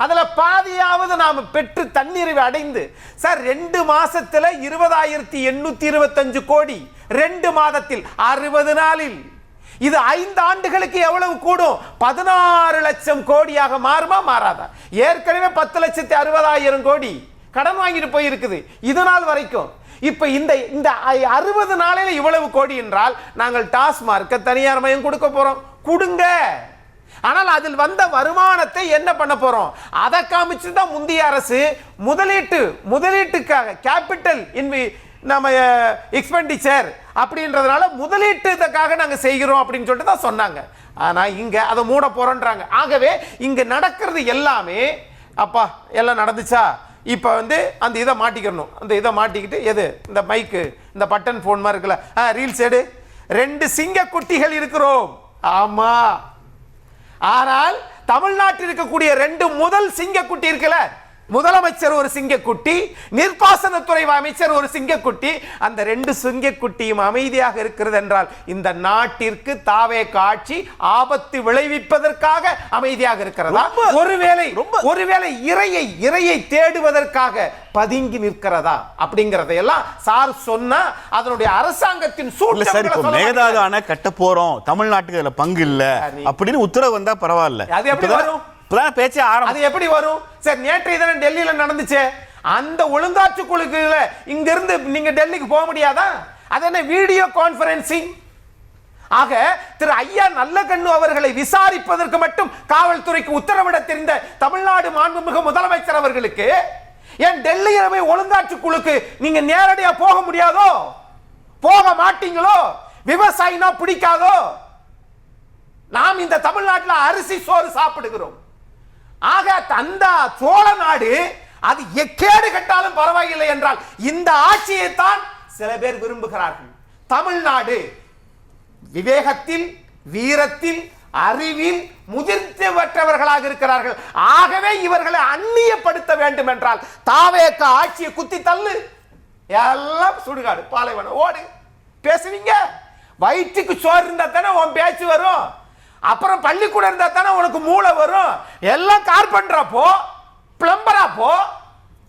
அதுல பாதியாவது நாம் பெற்று தண்ணீரை அடைந்து சார் 2 மாசத்துல 20,825 கோடி, 2 மாதத்தில் 60 நாளில் இது 5 ஆண்டுகளுக்கு எவ்வளவு கூடும்? 16 லட்சம் கோடியாக மாறுமா மாறாதா? ஏற்கனவே 10,60,000 கோடி கடன் வாங்கிட்டு போயிருக்குது இது நாள் வரைக்கும். இப்ப இந்த 60 நாளில் இவ்வளவு கோடி என்றால் நாங்கள் டாஸ்மார்க்க தனியார் மயம் கொடுக்க போறோம், கொடுங்க. ஆனால் அதில் வந்த வருமானத்தை என்ன பண்ண போறோம்? அதை காமிச்சு தான் முந்தைய அரசு முதலீட்டுக்காக கேபிட்டல் நம்ம எக்ஸ்பெண்டிச்சர் அப்படின்றதுனால முதலீட்டுக்காக நாங்க செய்கிறோம் அப்படின்னு சொல்லிட்டு தான் சொன்னாங்க. ஆனா இங்க அதை மூட போறோன்றாங்க. ஆகவே இங்க நடக்கிறது எல்லாமே அப்பா எல்லாம் நடந்துச்சா, இப்ப அந்த இதை மாட்டிக்கணும், அந்த இதை மாட்டிக்கிட்டு எது இந்த மைக்கு இந்த பட்டன் போன் மாதிரி இருக்குல்ல, ரீல்ஸ் எடு, 2 சிங்க குட்டிகள் இருக்கிறோம். ஆமா, ஆனால் தமிழ்நாட்டில் இருக்கக்கூடிய 2 முதல் சிங்க குட்டி இருக்குல்ல, முதலமைச்சர் ஒரு சிங்கக்குட்டி, நீர்ப்பாசனத்துறை அமைச்சர் ஒரு சிங்கக்குட்டி, அந்த 2 சிங்கக்குட்டியும் அமைதியாக இருக்கிறது என்றால் இந்த நாட்டிற்கு தாவேக ஆட்சி ஆபத்து விளைவிப்பதற்காக அமைதியாக இருக்கிறதா? ஒருவேளை இரையை தேடுவதற்காக பதுங்கி நிற்கிறதா? அப்படிங்கறதையெல்லாம் சார் சொன்னா அதனுடைய அரசாங்கத்தின் மேகதாது அணை கட்ட போறோம், தமிழ்நாட்டுக்கு அதுல பங்கு இல்ல அப்படின்னு உத்தரவு வந்தா பரவாயில்ல. அது எப்படி வரும்? பேச்சே ஆரம்பம். அது எப்படி வரும் சார்? நேற்று இதெல்லாம் டெல்லியில நடந்துச்சு. அந்த ஒழுங்காற்று குழுக்குல இங்க இருந்து நீங்க டெல்லிக்கு போக முடியாதா? அது என்ன வீடியோ கான்பரன்சிங்? ஆக திரு ஐயா நல்லகண்ணு அவர்களை விசாரிப்பதற்கு மட்டும் காவல்துறைக்கு உத்தரவிட தெரிந்த தமிழ்நாடு மாண்புமிகு முதலமைச்சர் அவர்களுக்கு ஏன் டெல்லியில போய் ஒழுங்காற்று குழுக்கு நீங்க நேரடியா போக முடியாதோ? போக மாட்டீங்களோ? விவசாயினா பிடிக்காதோ? நாம் இந்த தமிழ்நாட்டில் அரிசி சோறு சாப்பிடுகிறோம். ஆக அந்த சோழ நாடு அது எக்கேடு கட்டாலும் பரவாயில்லை என்றால் இந்த ஆட்சியை தான் சில பேர் விரும்புகிறார்கள். தமிழ்நாடு விவேகத்தில், வீரத்தில், அறிவில் முதிர்ந்தவர்களாக இருக்கிறார்கள். ஆகவே இவர்களை அந்நியப்படுத்த வேண்டும் என்றால் தாவேக ஆட்சியை குத்தி தள்ளு, எல்லாம் சுடுகாடு பாலைவனம் ஓடு. பேசுவீங்க, வயிற்றுக்கு சோறு இருந்தா தானே உன் பேச்சு வரும். அப்புறம் பள்ளிக்கூடம் இருந்தா தானே உனக்கு மூளை வரும். எல்லாம் கார்பெண்டரா போ, பிளம்பரா போ,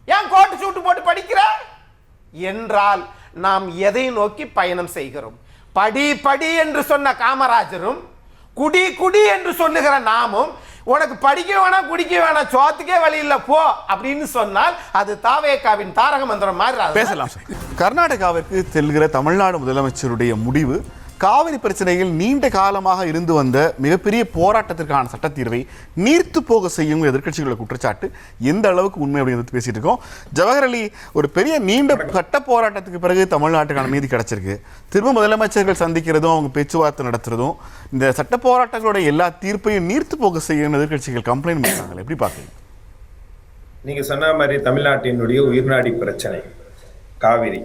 ஏன் கோட்டு சூட்டு போட்டு படிக்கிற என்றால் நாம் எதை நோக்கி பயணம் செய்கிறோம்? படி படி என்று சொன்ன காமராஜரும் குடி குடி என்று சொல்லுகிற நாமும் உனக்கு படிக்க வேணாம் குடிக்க வேணாம் சோத்துக்கே வழி இல்ல போ அப்படின்னு சொன்னால் அது தாவேகாவின் தாரக மந்திரம் மாதிரி பேசலாம். கர்நாடகாவிற்கு செல்கிற தமிழ்நாடு முதலமைச்சருடைய முடிவு காவிரி பிரச்சனையில் நீண்ட காலமாக இருந்து வந்த மிகப்பெரிய போராட்டத்திற்கான சட்டத்தீர்வை நீர்த்து போக செய்யும் எதிர்க்கட்சிகளோட குற்றச்சாட்டு எந்த அளவுக்கு உண்மை அப்படின்னு பேசிட்டு இருக்கோம். ஜவஹர் அலி, ஒரு பெரிய நீண்ட சட்ட போராட்டத்துக்கு பிறகு தமிழ்நாட்டுக்கான நீதி கிடைச்சிருக்கு. திரும்ப முதலமைச்சர்கள் சந்திக்கிறதும் அவங்க பேச்சுவார்த்தை நடத்துறதும் இந்த சட்ட போராட்டங்களோட எல்லா தீர்ப்பையும் நீர்த்து போக செய்யும் எதிர்க்கட்சிகள் கம்ப்ளைண்ட் பண்ணுறாங்க. எப்படி பார்க்குறீங்க? நீங்க சொன்ன மாதிரி தமிழ்நாட்டினுடைய உயிர்நாடி பிரச்சனை காவிரி.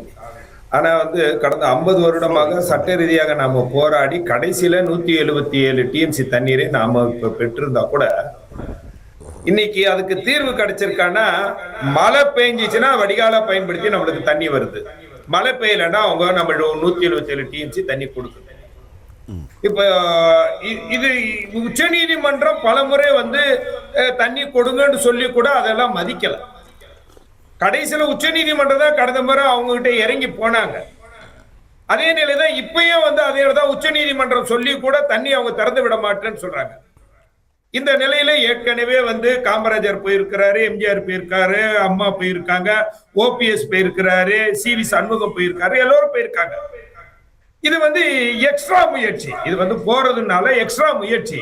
ஆனா கடந்த 50 வருடமாக சட்ட ரீதியாக நாம போராடி கடைசியில 177 டிஎம்சி தண்ணீரை நாம இப்ப பெற்றிருந்தா கூட இன்னைக்கு அதுக்கு தீர்வு கிடைச்சிருக்கான்னா, மழை பெஞ்சிச்சுன்னா வடிகால பயன்படுத்தி நம்மளுக்கு தண்ணி வருது, மழை பெய்யலன்னா அவங்க நம்ம 177 டிஎம்சி தண்ணி கொடுக்குது. இப்ப இது உச்ச நீதிமன்றம் பல முறை தண்ணி கொடுங்கன்னு சொல்லி கூட அதெல்லாம் மதிக்கல. கடைசியில உச்ச நீதிமன்றம் தான் கடந்த முறை அவங்க கிட்ட இறங்கி போனாங்க. அதே நிலைதான் இப்பயும் அதே தான் உச்ச நீதிமன்றம் சொல்லி கூட தண்ணி அவங்க திறந்து விட மாட்டேன்னு சொல்றாங்க. இந்த நிலையில ஏற்கனவே காமராஜர் போயிருக்கிறாரு, எம்ஜிஆர் போயிருக்காரு, அம்மா போயிருக்காங்க, ஓபிஎஸ் போயிருக்கிறாரு, சிவி சண்முகம் போயிருக்காரு, எல்லாரும் போயிருக்காங்க. இது எக்ஸ்ட்ரா முயற்சி. இது போறதுனால எக்ஸ்ட்ரா முயற்சி.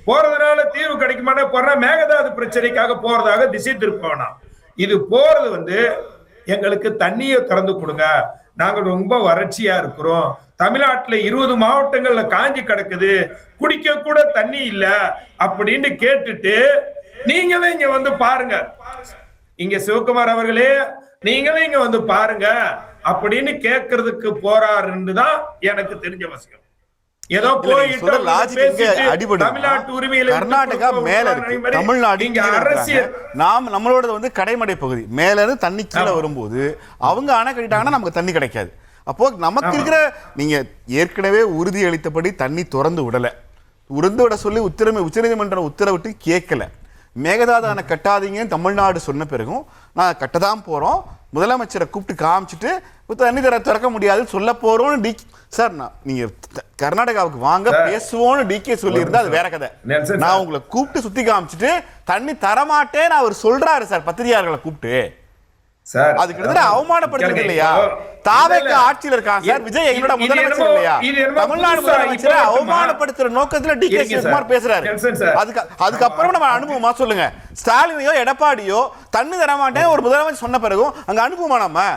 போறதுனால தீர்வு கிடைக்குமானா போறா மேகதாது பிரச்சனைக்காக போறதாக திசை திருப்போனா. இது போறது எங்களுக்கு தண்ணியை திறந்து கொடுங்க, நாங்க ரொம்ப வறட்சியா இருக்கிறோம், தமிழ்நாட்டுல 20 மாவட்டங்கள்ல காஞ்சி கிடக்குது, குடிக்க கூட தண்ணி இல்ல அப்படின்னு கேட்டுட்டு நீங்களே இங்க பாருங்க, இங்க சிவகுமார் அவர்களே நீங்களே இங்க பாருங்க அப்படின்னு கேட்கறதுக்கு போறாருன்னு தான் எனக்கு தெரிஞ்ச விஷயம். ஏதோ இல்ல, நீங்க போயிட்டு சொல்ற அவங்க logic எங்க பேசிட்டு அடிபடுதுன்னா, தமிழ்நாட்டு உரிமையில கர்நாடகா மேல இருக்கு, தமிழ்நாடு இங்க கீழ அரசியல் இருக்காங்க. நம்மளோட வந்து கடைமடை பகுதி மேல இருந்து தண்ணி கீழே வரும்போது அவங்க அணை கட்டிட்டாங்கன்னா நமக்கு தண்ணி கிடைக்காது. அப்போ நமக்கு இருக்கிற நீங்க ஏற்கனவே உறுதி அளித்தபடி தண்ணி திறந்து விடல, உறந்து விட சொல்லி உச்சநீதிமன்றம் உத்தரவிட்டு கேட்கல. மேகதாது அணை கட்டாதீங்கன்னு தமிழ்நாடு சொன்ன பிறகும் நான் கட்டதான் போறோம், முதலமைச்சரை கூப்பிட்டு காமிச்சிட்டு தண்ணி திறக்க முடியாதுன்னு சொல்ல போறோம்னு சார் நீங்க கர்நாடகாவுக்கு வாங்க பேசுவோம்னு டிகே சொல்லி இருந்தா அது வேற கதை. நான் உங்களை கூப்பிட்டு சுத்தி காமிச்சிட்டு தண்ணி தரமாட்டேன்னு அவர் சொல்றாரு சார் பத்திரிகையாளர்களை கூப்பிட்டு. சார் அது கிட்டத்தட்ட அவமானப்படுத்துறது இல்லையா? தாவேக ஆட்சியில் இருக்காங்க சார், விஜய் எங்களோட முதலமைச்சர் இல்லையா? தமிழ்நாடு முதலமைச்சரை அவமானப்படுத்துற நோக்கத்துல டிகே சிவகுமார் பேசுறாரு. அதுக்கப்புறம் நம்ம அனுபவமா சொல்லுங்க, ஸ்டாலினையோ எடப்பாடியோ தண்ணி தரமாட்டேன் ஒரு முதலமைச்சர் சொன்ன பிறகும் அங்க அனுபவமா நம்ம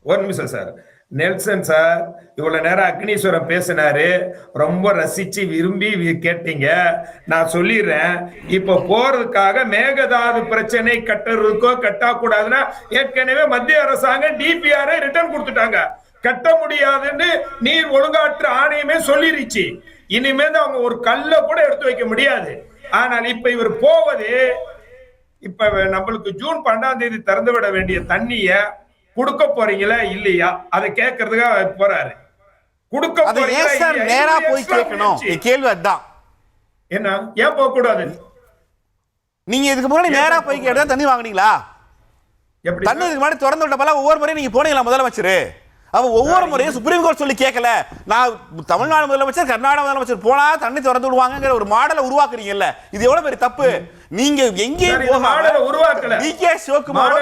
ஒரு நிமிஷம் சார். நெல்சன் சார் இவ்வளவு நேரம் அக்னீஸ்வரன் பேசினாரு, ரொம்ப ரசிச்சு விரும்பி கேட்டீங்க. நான் சொல்லிடுறேன், இப்ப போறதுக்காக மேகதாது பிரச்சனை கட்டுறதுக்கோ கட்டக்கூடாதுன்னா ஏற்கனவே மத்திய அரசாங்கம் டிபிஆரை ரிட்டர்ன் கொடுத்துட்டாங்க. கட்ட முடியாதுன்னு நீர் ஒழுங்காற்று ஆணையமே சொல்லிருச்சு. இனிமே அவங்க ஒரு கல்ல கூட எடுத்து வைக்க முடியாது. ஆனால் இப்ப இவர் போவது, இப்ப நம்மளுக்கு ஜூன் 12ஆம் தேதி திறந்து விட வேண்டிய தண்ணிய கொடுக்க போறீங்களா இல்லையா அதை கேட்கறதுக்காக போறாரு. கொடுக்க போறீங்களா? நேரா போய் கேட்கணும். கேள்வி அதான், என்ன ஏன் போக கூடாது? நீங்க இதுக்கு முன்னாடி நேரா போய் கேட்டா தண்ணி வாங்குனீங்களா? தண்ணி இதுக்கு முன்னாடி திறந்து விட்ட பல ஒவ்வொரு முறையும் நீங்க போனீங்களா முதலமைச்சர்? அவ ஒவ்வொரு முறையும் சுப்ரீம் கோர்ட் சொல்லி கேட்கல. நான் தமிழ்நாடு முதலமைச்சர் கர்நாடக முதலமைச்சர் போனா தண்ணி திறந்து விடுவாங்கங்கிற ஒரு மாடலை உருவாக்குறீங்கல்ல, இது எவ்வளவு பெரிய தப்பு. நீங்க எங்கேயும் உருவாக்கல. டிகே சிவகுமார்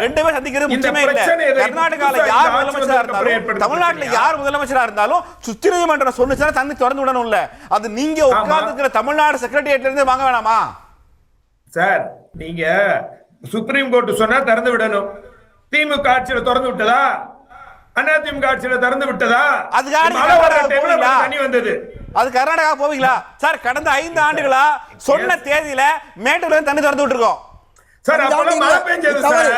ரெண்டு பேரும் சந்திக்கிறது முக்கியமே இல்ல. கர்நாடகால யார் முதலமைச்சரா இருந்தாலும் தமிழ்நாட்டுல யார் முதலமைச்சரா இருந்தாலும் உச்சநீதிமன்றம் சொன்னுச்சுன்னா தண்ணி திறந்து விடணும் இல்ல. அது நீங்க உட்கார்ந்துக்கிற தமிழ்நாடு செக்ரட்டரியேட்ல இருந்து வாங்க வேணாமா சார்? நீங்க சுப்ரீம் கோர்ட் சொன்னா திறந்து விடணும். திமுக ஆட்சியில திறந்து விட்டதா? அதிமுக ஆட்சியில திறந்து விட்டதா? தண்ணி வந்தது. அது கர்நாடகா போவீங்களா சார்? கடந்த 5 ஆண்டுகளா சொன்ன தேதியில மேட்டூர்ல தண்ணி திறந்து விட்டுருக்கோம் சார். அப்பெல்லாம் மழை பெஞ்சது சார்.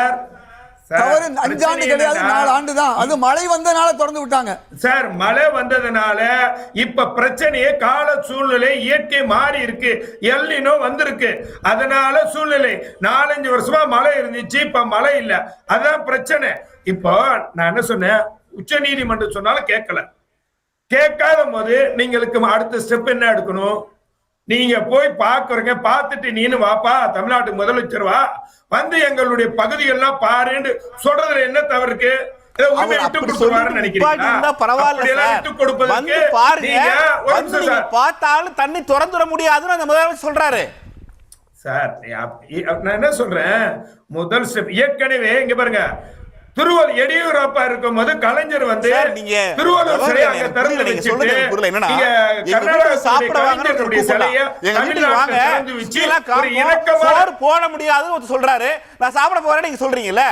தவறு 5 ஆண்டு கிடையாது, 4 ஆண்டு தான். அது மழை வந்தனால திறந்து விட்டாங்க சார். மழை வந்ததுனால இப்ப பிரச்சனையே கால சூழ்நிலை இயற்கை மாறி இருக்கு. எல்னினோ வந்திருக்கு. அதனால சூழ்நிலை 4-5 வருஷமா மழை இருந்துச்சு, இப்ப மழை இல்ல. அதான் பிரச்சனை. இப்போ நான் என்ன சொன்னேன், உச்ச நீதிமன்றம் சொன்னாலும் கேட்காத போது நீங்களுக்கு அடுத்த ஸ்டெப் என்ன எடுக்கணும்? நீங்க போய் பாக்குறீங்க, பார்த்துட்டு நீனு வாப்பா தமிழ்நாட்டு முதலமைச்சர் வா, வந்து எங்களுடைய பகுதிகள்லாம் பாருன்னு சொல்றதுல என்ன தவறு இருக்கு? பார்த்தாலும் தண்ணி திறந்துட முடியாதுன்னு அந்த முதலமைச்சர் சொல்றாரு சார். நான் என்ன சொல்றேன், முதல் ஸ்டெப் ஏற்கனவே இங்க பாருங்க, திருவள்ளூர் எடியூரப்பா இருக்கும் போது கலைஞர் வந்து திருவள்ளூர் சிலையை அங்க திறந்து வச்சுட்டு போட முடியாதுன்னு சொல்றாரு. நான் சாப்பிட போறேன்னு நீங்க சொல்றீங்கல்ல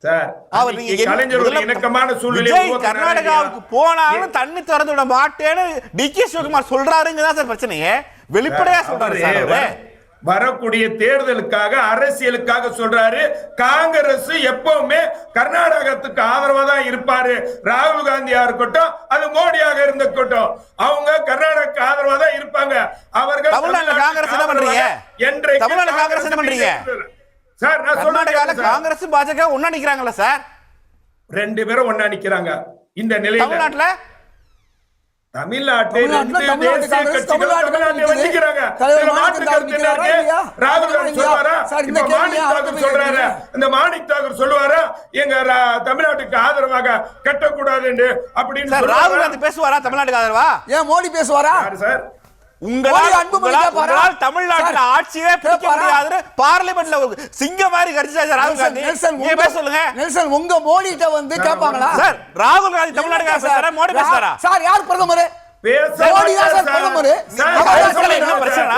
சார். கலைஞர் இணக்கமான சூழ்நிலை கர்நாடகாவுக்கு போனாலும் தண்ணி திறந்து விட மாட்டேன்னு டிகே சிவகுமார் சொல்றாருங்கதான் சார் பிரச்சனையே. வெளிப்படையா சொல்றாரு சார். வரக்கூடிய தேர்தலுக்காக அரசியலுக்காக சொல்றாரு. காங்கிரஸ் எப்பவுமே கர்நாடகத்துக்கு ஆதரவா தான் இருப்பாரு. ராகுல் காந்தியா இருக்கட்டும், அது மோடியாக இருக்கட்டும், அவங்க கர்நாடகத்துக்கு ஆதரவா தான் இருப்பாங்க. அவர்கள் தமிழ்நாட்டுல காங்கிரஸ் என்ன பண்றீங்க? தமிழ்நாட்டுல காங்கிரஸ் என்ன பண்றீங்க சார்? நான் கர்நாடகால காங்கிரஸ் பாஜக ஒண்ணா நிக்கிறாங்கல்ல சார்? 2 பேரும் ஒண்ணா நிக்கிறாங்க. இந்த நிலையில தமிழ்நாட்டுல ராகுல் காந்தி சொல்றாரு, இந்த மாணிக் தாகூர் சொல்லுவாரா எங்க தமிழ்நாட்டுக்கு ஆதரவாக கட்டக்கூடாது அப்படின்னு ராகுல் காந்தி பேசுவாரா? தமிழ்நாட்டுக்கு ஆதரவா ஏன் மோடி பேசுவாரா? சார் உங்களால் தமிழ்நாட்டுல ஆட்சியே பிடிக்க முடியாது பார்லிமெண்ட்ல சிங்க மாதிரி கடிச்சாரு ராகுல் காந்தி. நீங்க பேச சொல்லுங்க. நெல்சன் உங்க மோடி கிட்ட வந்து கேட்பாங்களா சார்? ராகுல் காந்தி தமிழ்நாட்டுக்கு பேசுறாரா மோடி பேசுறாரா? சார் யார் பிரதமர்? மோடி தான் சார் பிரதமர். என்ன பிரச்சனை?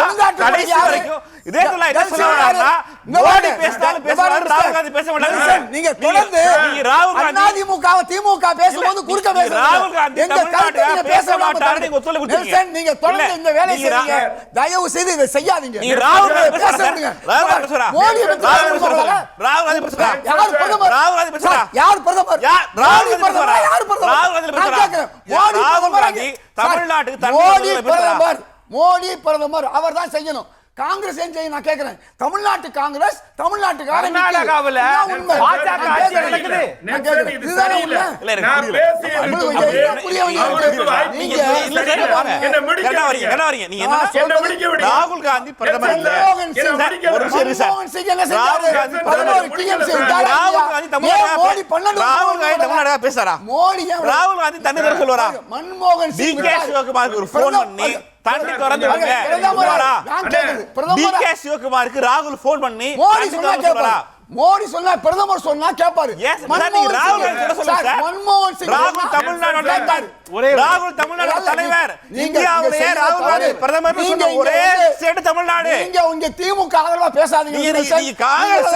இதே சொல்ல என்ன சொல்றாருன்னா மோடி பேசினாலும் பேசுவாரு, ராகுல் காந்தி பேச மாட்டாங்க. நீங்க தொடர்ந்து ராகுல் காந்தி அதிமுக திமுக பேசும்போது குறுக்க பேசுறீங்க. ராகுல் காந்தி தமிழ்நாட்டுல பேச மாட்டாரு நீங்க ஒத்துழைப்பு கொடுத்தீங்க. நீங்க தொடர்ந்து இந்த வேலையை செய்யுங்க. தயவு செய்து இதை செய்யாதீங்க. நீங்க ராகுல் காந்தி பேச விடுங்க. மோடி பேசுறாரு. ராகுல் காந்தி பேசுறாரு. யார் பிரதமர்? ராகுல் காந்தி பேசுறாரு. யார் பிரதமர்? ராகுல் காந்தி பேசுறாரு. யார் பிரதமர்? ராகுல் காந்தி பேசுறாரு. மோடி ராகுல் காந்தி தமிழ்நாட்டுக்கு மோடி பிரதமர் அவர் தான் செய்யணும். காங்கிரஸ் ஏன் செய்யும் நான் கேக்குறேன். தமிழ்நாட்டு காங்கிரஸ் தமிழ்நாட்டுக்காரங்க கர்நாடகாவுல பாஜக ஆட்சி நடக்குது. இதுதானே உண்மை. ராகுல் காந்தி பிரதமர் இல்ல. ஒரு நிமிஷம் சார். ராகுல் காந்தி பிரதமர். ராகுல் காந்தி தமிழ்நாடு பேசுறா. ராகுல் காந்தி தண்ணி தர சொல்லுவாரா? மன்மோகன் சிங் டிகே சிவகுமாருக்கு ஒரு போன் பண்ணி தண்ணி திறந்து விடுங்க. டிகே சிவகுமாருக்கு ராகுல் போன் பண்ணி மோடி சொன்னா கேட்பாரு. மோடி சொன்னா பிரதமர் சொன்னா கேட்பாரு. மன்மோகன் சிங் ராகுல் தமிழ்நாடு தலைவர். இந்தியாவிலேயே ராகுல் காந்தி பிரதமர் சொன்ன ஒரே ஸ்டேட் தமிழ்நாடு. நீங்க உங்க திமுக ஆதரவா பேசாதீங்க. நீங்க காங்கிரஸ்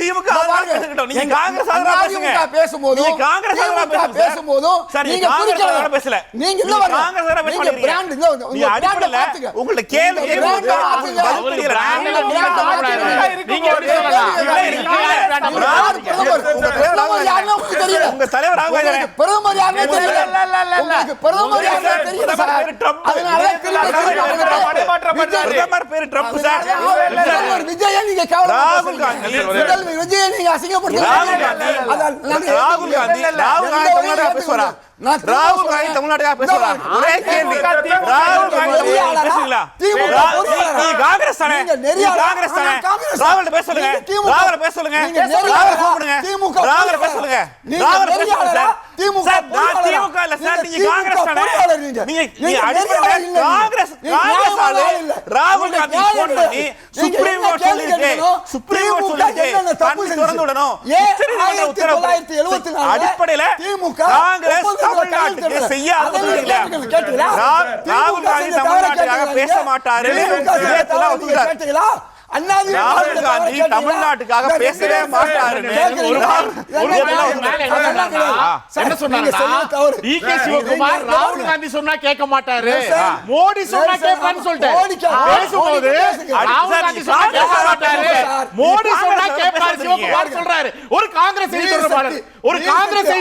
திமுக ஆதரவா பேசுங்க. நீங்க காங்கிரஸ் ஆதரவா பேசுங்க. பேசும்போது நீங்க காங்கிரஸ் ஆதரவா பேசும்போது நீங்க காங்கிரஸ் பேசல. நீங்க இல்ல காங்கிரஸ் ஆதரவா நீங்க பிராண்ட் இல்ல நீங்க அடிப்படையில உங்கள கேள்வி உங்க தலைவர் பிரதமர் யாருன்னு தெரியல. உங்களுக்கு பிரதமர் யாருன்னு தெரியல சார். அதனால பிரதமர் பேரு ட்ரம்ப் சார். விஜய் நீங்க ராகுல் காந்தி விஜய் நீங்க அசிங்கப்படுத்துறீங்க. ராகுல் காந்தி தமிழ்நாடு பேசுவாரா? ராகுல் காந்தி தமிழ்நாடு பேசுவாரா? ஒரே கேள்வி. ராகுல் காந்தி பேசுவீங்களா? நீ காங்கிரஸ் தானே? காங்கிரஸ் தானே? ராகுல் பேச சொல்லுங்க. ராகுல் பேச சொல்லுங்க. ராகுல் கூப்பிடுங்க. ராகுல் பேச சொல்லுங்க. ராகுல் பேச சொல்லுங்க சார். திமுக இல்ல சார். நீங்க காங்கிரஸ் தானே? நீங்க அடிப்படையில காங்கிரஸ் ஆளு. ராகுல் காந்தி போன் பண்ணி சுப்ரீம் கோர்ட் சொல்லிருக்கு. சுப்ரீம் கோர்ட் சொல்லிருக்கு. தண்ணி திறந்து விடணும். அடிப்படையில காங்கிரஸ் தமிழ்நாட்டுக்கு செய்யாத ராகுல் காந்தி தமிழ்நாட்டுக்காக பேச மாட்டாரு. ராகுல் காந்தி தமிழ்நாட்டுக்காக பேசவே மாட்டாரு. என்ன சொன்னாரு? டிகே சிவகுமார் ராகுல் காந்தி சொன்னா கேட்க மாட்டாரு, மோடி சொன்னா கேட்பான்னு சொல்லிட்டு பேசும்போது ராகுல் காந்தி சொன்னா கேட்க மாட்டாரு, மோடி சொன்னா கேட்பாரு சிவகுமார் சொல்றாரு. ஒரு காங்கிரஸ் செய்தி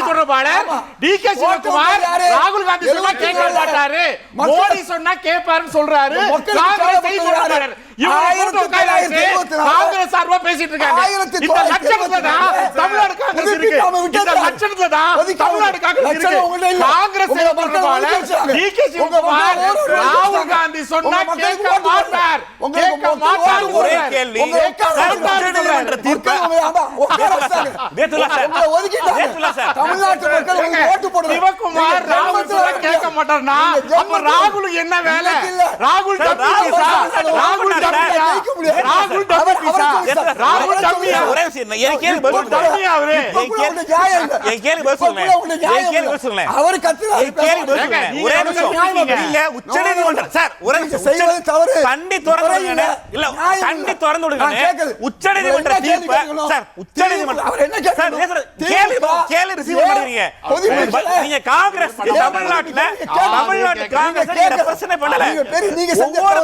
தொடர்பாளர் டிகே சிவகுமார் ராகுல் காந்தி சொன்னா கேட்க மாட்டாரு, மோடி சொன்னா கேட்பாருன்னு சொல்றாரு. காங்கிரஸ் செய்தி தொடர்பாளர் காங்கிரஸ் சார்பா பேசிட்டு இருக்காங்க. இந்த லட்சணத்துல தான் தமிழ்நாடு காங்கிரஸ் இருக்கு. இந்த லட்சணத்துல தான் தமிழ்நாடு காங்கிரஸ் இருக்கு. காங்கிரஸ் தொடர்பாளர் டிகே சிவகுமார் ராகுல் காந்தி சொன்னா கேட்க மாட்டார். ஒரே கேள்வி. தமிழ்நாட்டு மக்கள் ஓட்டு போடுறாங்க. சிவகுமார் ராகுல் சொன்னா கேட்க மாட்டார்னா அப்ப ராகுல் என்ன வேலை? ராகுல் ராகுல்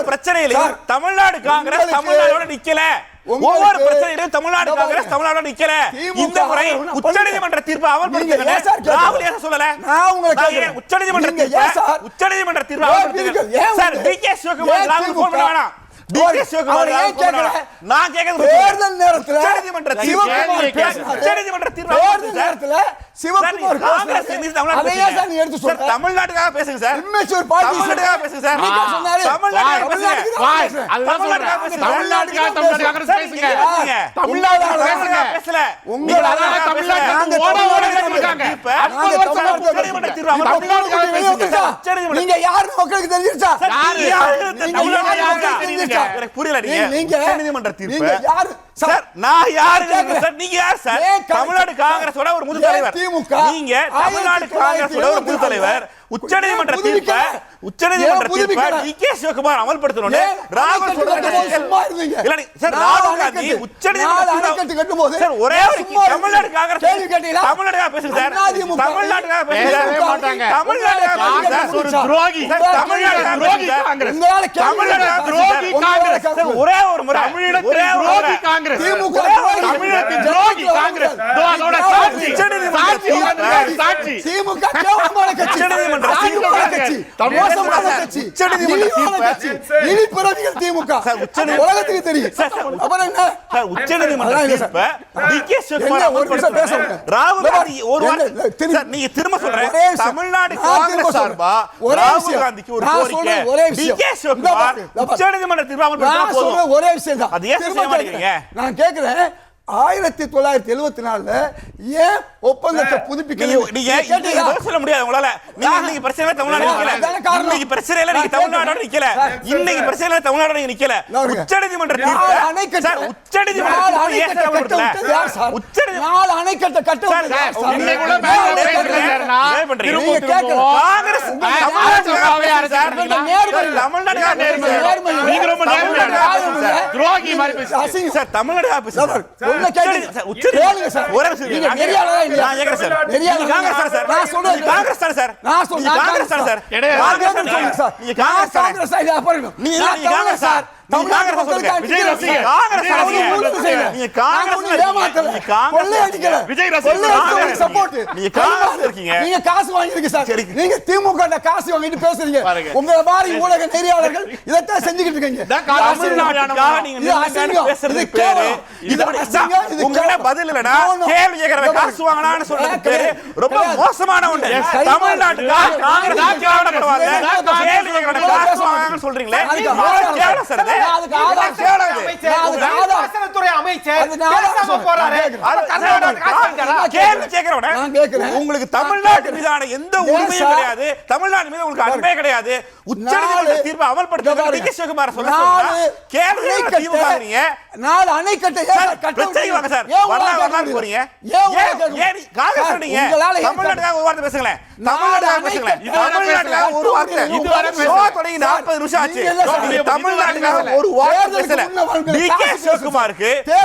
பிரச்சனையிலும் தமிழ்நாடு காங்கிரஸ் தமிழ்நாடோட நிக்கல. ஒவ்வொரு பிரச்சனையிலும் தமிழ்நாடு காங்கிரஸ் தமிழ்நாடோட நிக்கல. இந்த முறை உச்சநீதிமன்ற தீர்ப்பை அமல்படுத்துங்க. ராகுல் ஏன் சொல்லல? உச்சநீதிமன்ற தீர்ப்பை அமல்படுத்துங்க சார். டிகே சிவகுமார் ராகுல் போன் பண்ண வேணாம். டிகே சிவகுமார் நான் கேக்குறது தேர்தல் நேரத்துல உச்சநீதிமன்ற தீர்ப்பை சிவகுமார் காங்கிரஸ் தமிழ்நாட்டுக்காக பேசுங்க சார். தமிழ்நாட்டுக்காக பேசுங்க சார். நீங்க யாரு மக்களுக்கு தெரிஞ்சிருச்சா? எனக்கு புரியல. நீங்க உச்சநீதிமன்ற தீர்ப்பு சார் நான் யாரு சார்? நீங்க யார் சார்? தமிழ்நாடு காங்கிரஸோட ஒரு முது தலைவர். நீங்க தமிழ்நாடு காங்கிரஸோட ஒரு முது தலைவர். உச்சநீதிமன்ற தீர்ப்பை டிகே சிவகுமார் அமல்படுத்தணும். ராகுல் இல்ல சார். ராகுல் காந்தி உச்சநீதிமன்ற சார் ஒரே தமிழ்நாடு காங்கிரஸ் தமிழ்நாடுக்காக பேசுங்க சார். தமிழ்நாட்டுக்காக பேசவே மாட்டாங்க. தமிழ்நாடுக்காக பேசுங்க சார். ஒரு துரோகி தமிழ்நாடுக்காக துரோகி காங்கிரஸ். தமிழ்நாடுக்காக துரோகி காங்கிரஸ் சார். ஒரே ஒரு முறை ஒரே துரோகி காங்கிரஸ். திமுக தமிழகத்தின் துரோகி காங்கிரஸ். அதோட சாட்சி திமுக கேவலமான கட்சி. மோசமான கட்சி, இழிவான கட்சி, இழிபிறவிகள் திமுக. உலகத்துக்கு தெரியும். அப்புறம் என்ன? உச்சநீதிமன்ற தீர்ப்பை DK சிவகுமார் அமல்படுத்தணும். ராகுல் காந்தி ஒரு வாரம் சார் நீங்க திரும்ப சொல்றேன். தமிழ்நாடு காங்கிரஸ் சார்பா ராகுல் காந்திக்கு ஒரு கோரிக்கை. DK சிவகுமார் உச்சநீதிமன்ற தீர்ப்பை அமல்படுத்தினா போதும். ஒரே விஷயம் தான். அது ஏன் செய்ய மாட்டேங்கிறீங்க? நான் கேட்கிறேன், 1974 ஏன் ஒப்பந்தத்தை புதுப்பிக்க நீங்க சொல்ல முடியாது உங்களால. நீங்க இன்னைக்கு பிரச்சனை தமிழ்நாடு நிக்கல. இன்னைக்கு பிரச்சனையில நீங்க தமிழ்நாடோட நிக்கல. இன்னைக்கு பிரச்சனையில தமிழ்நாடோட நீங்க நிக்கல. உச்சநீதிமன்ற தீர்ப்பு சார் உச்சநீதிமன்ற அணைக்கட்ட கட்ட உங்களுக்கு தமிழ்நாட்டு மீதான எந்த உரிமையும் கிடையாது. தமிழ்நாடு மீது உங்களுக்கு அன்பே கிடையாது. உச்சநீதிமன்ற தீர்ப்பை அமல்படுத்த DK சிவகுமார் சொல்ல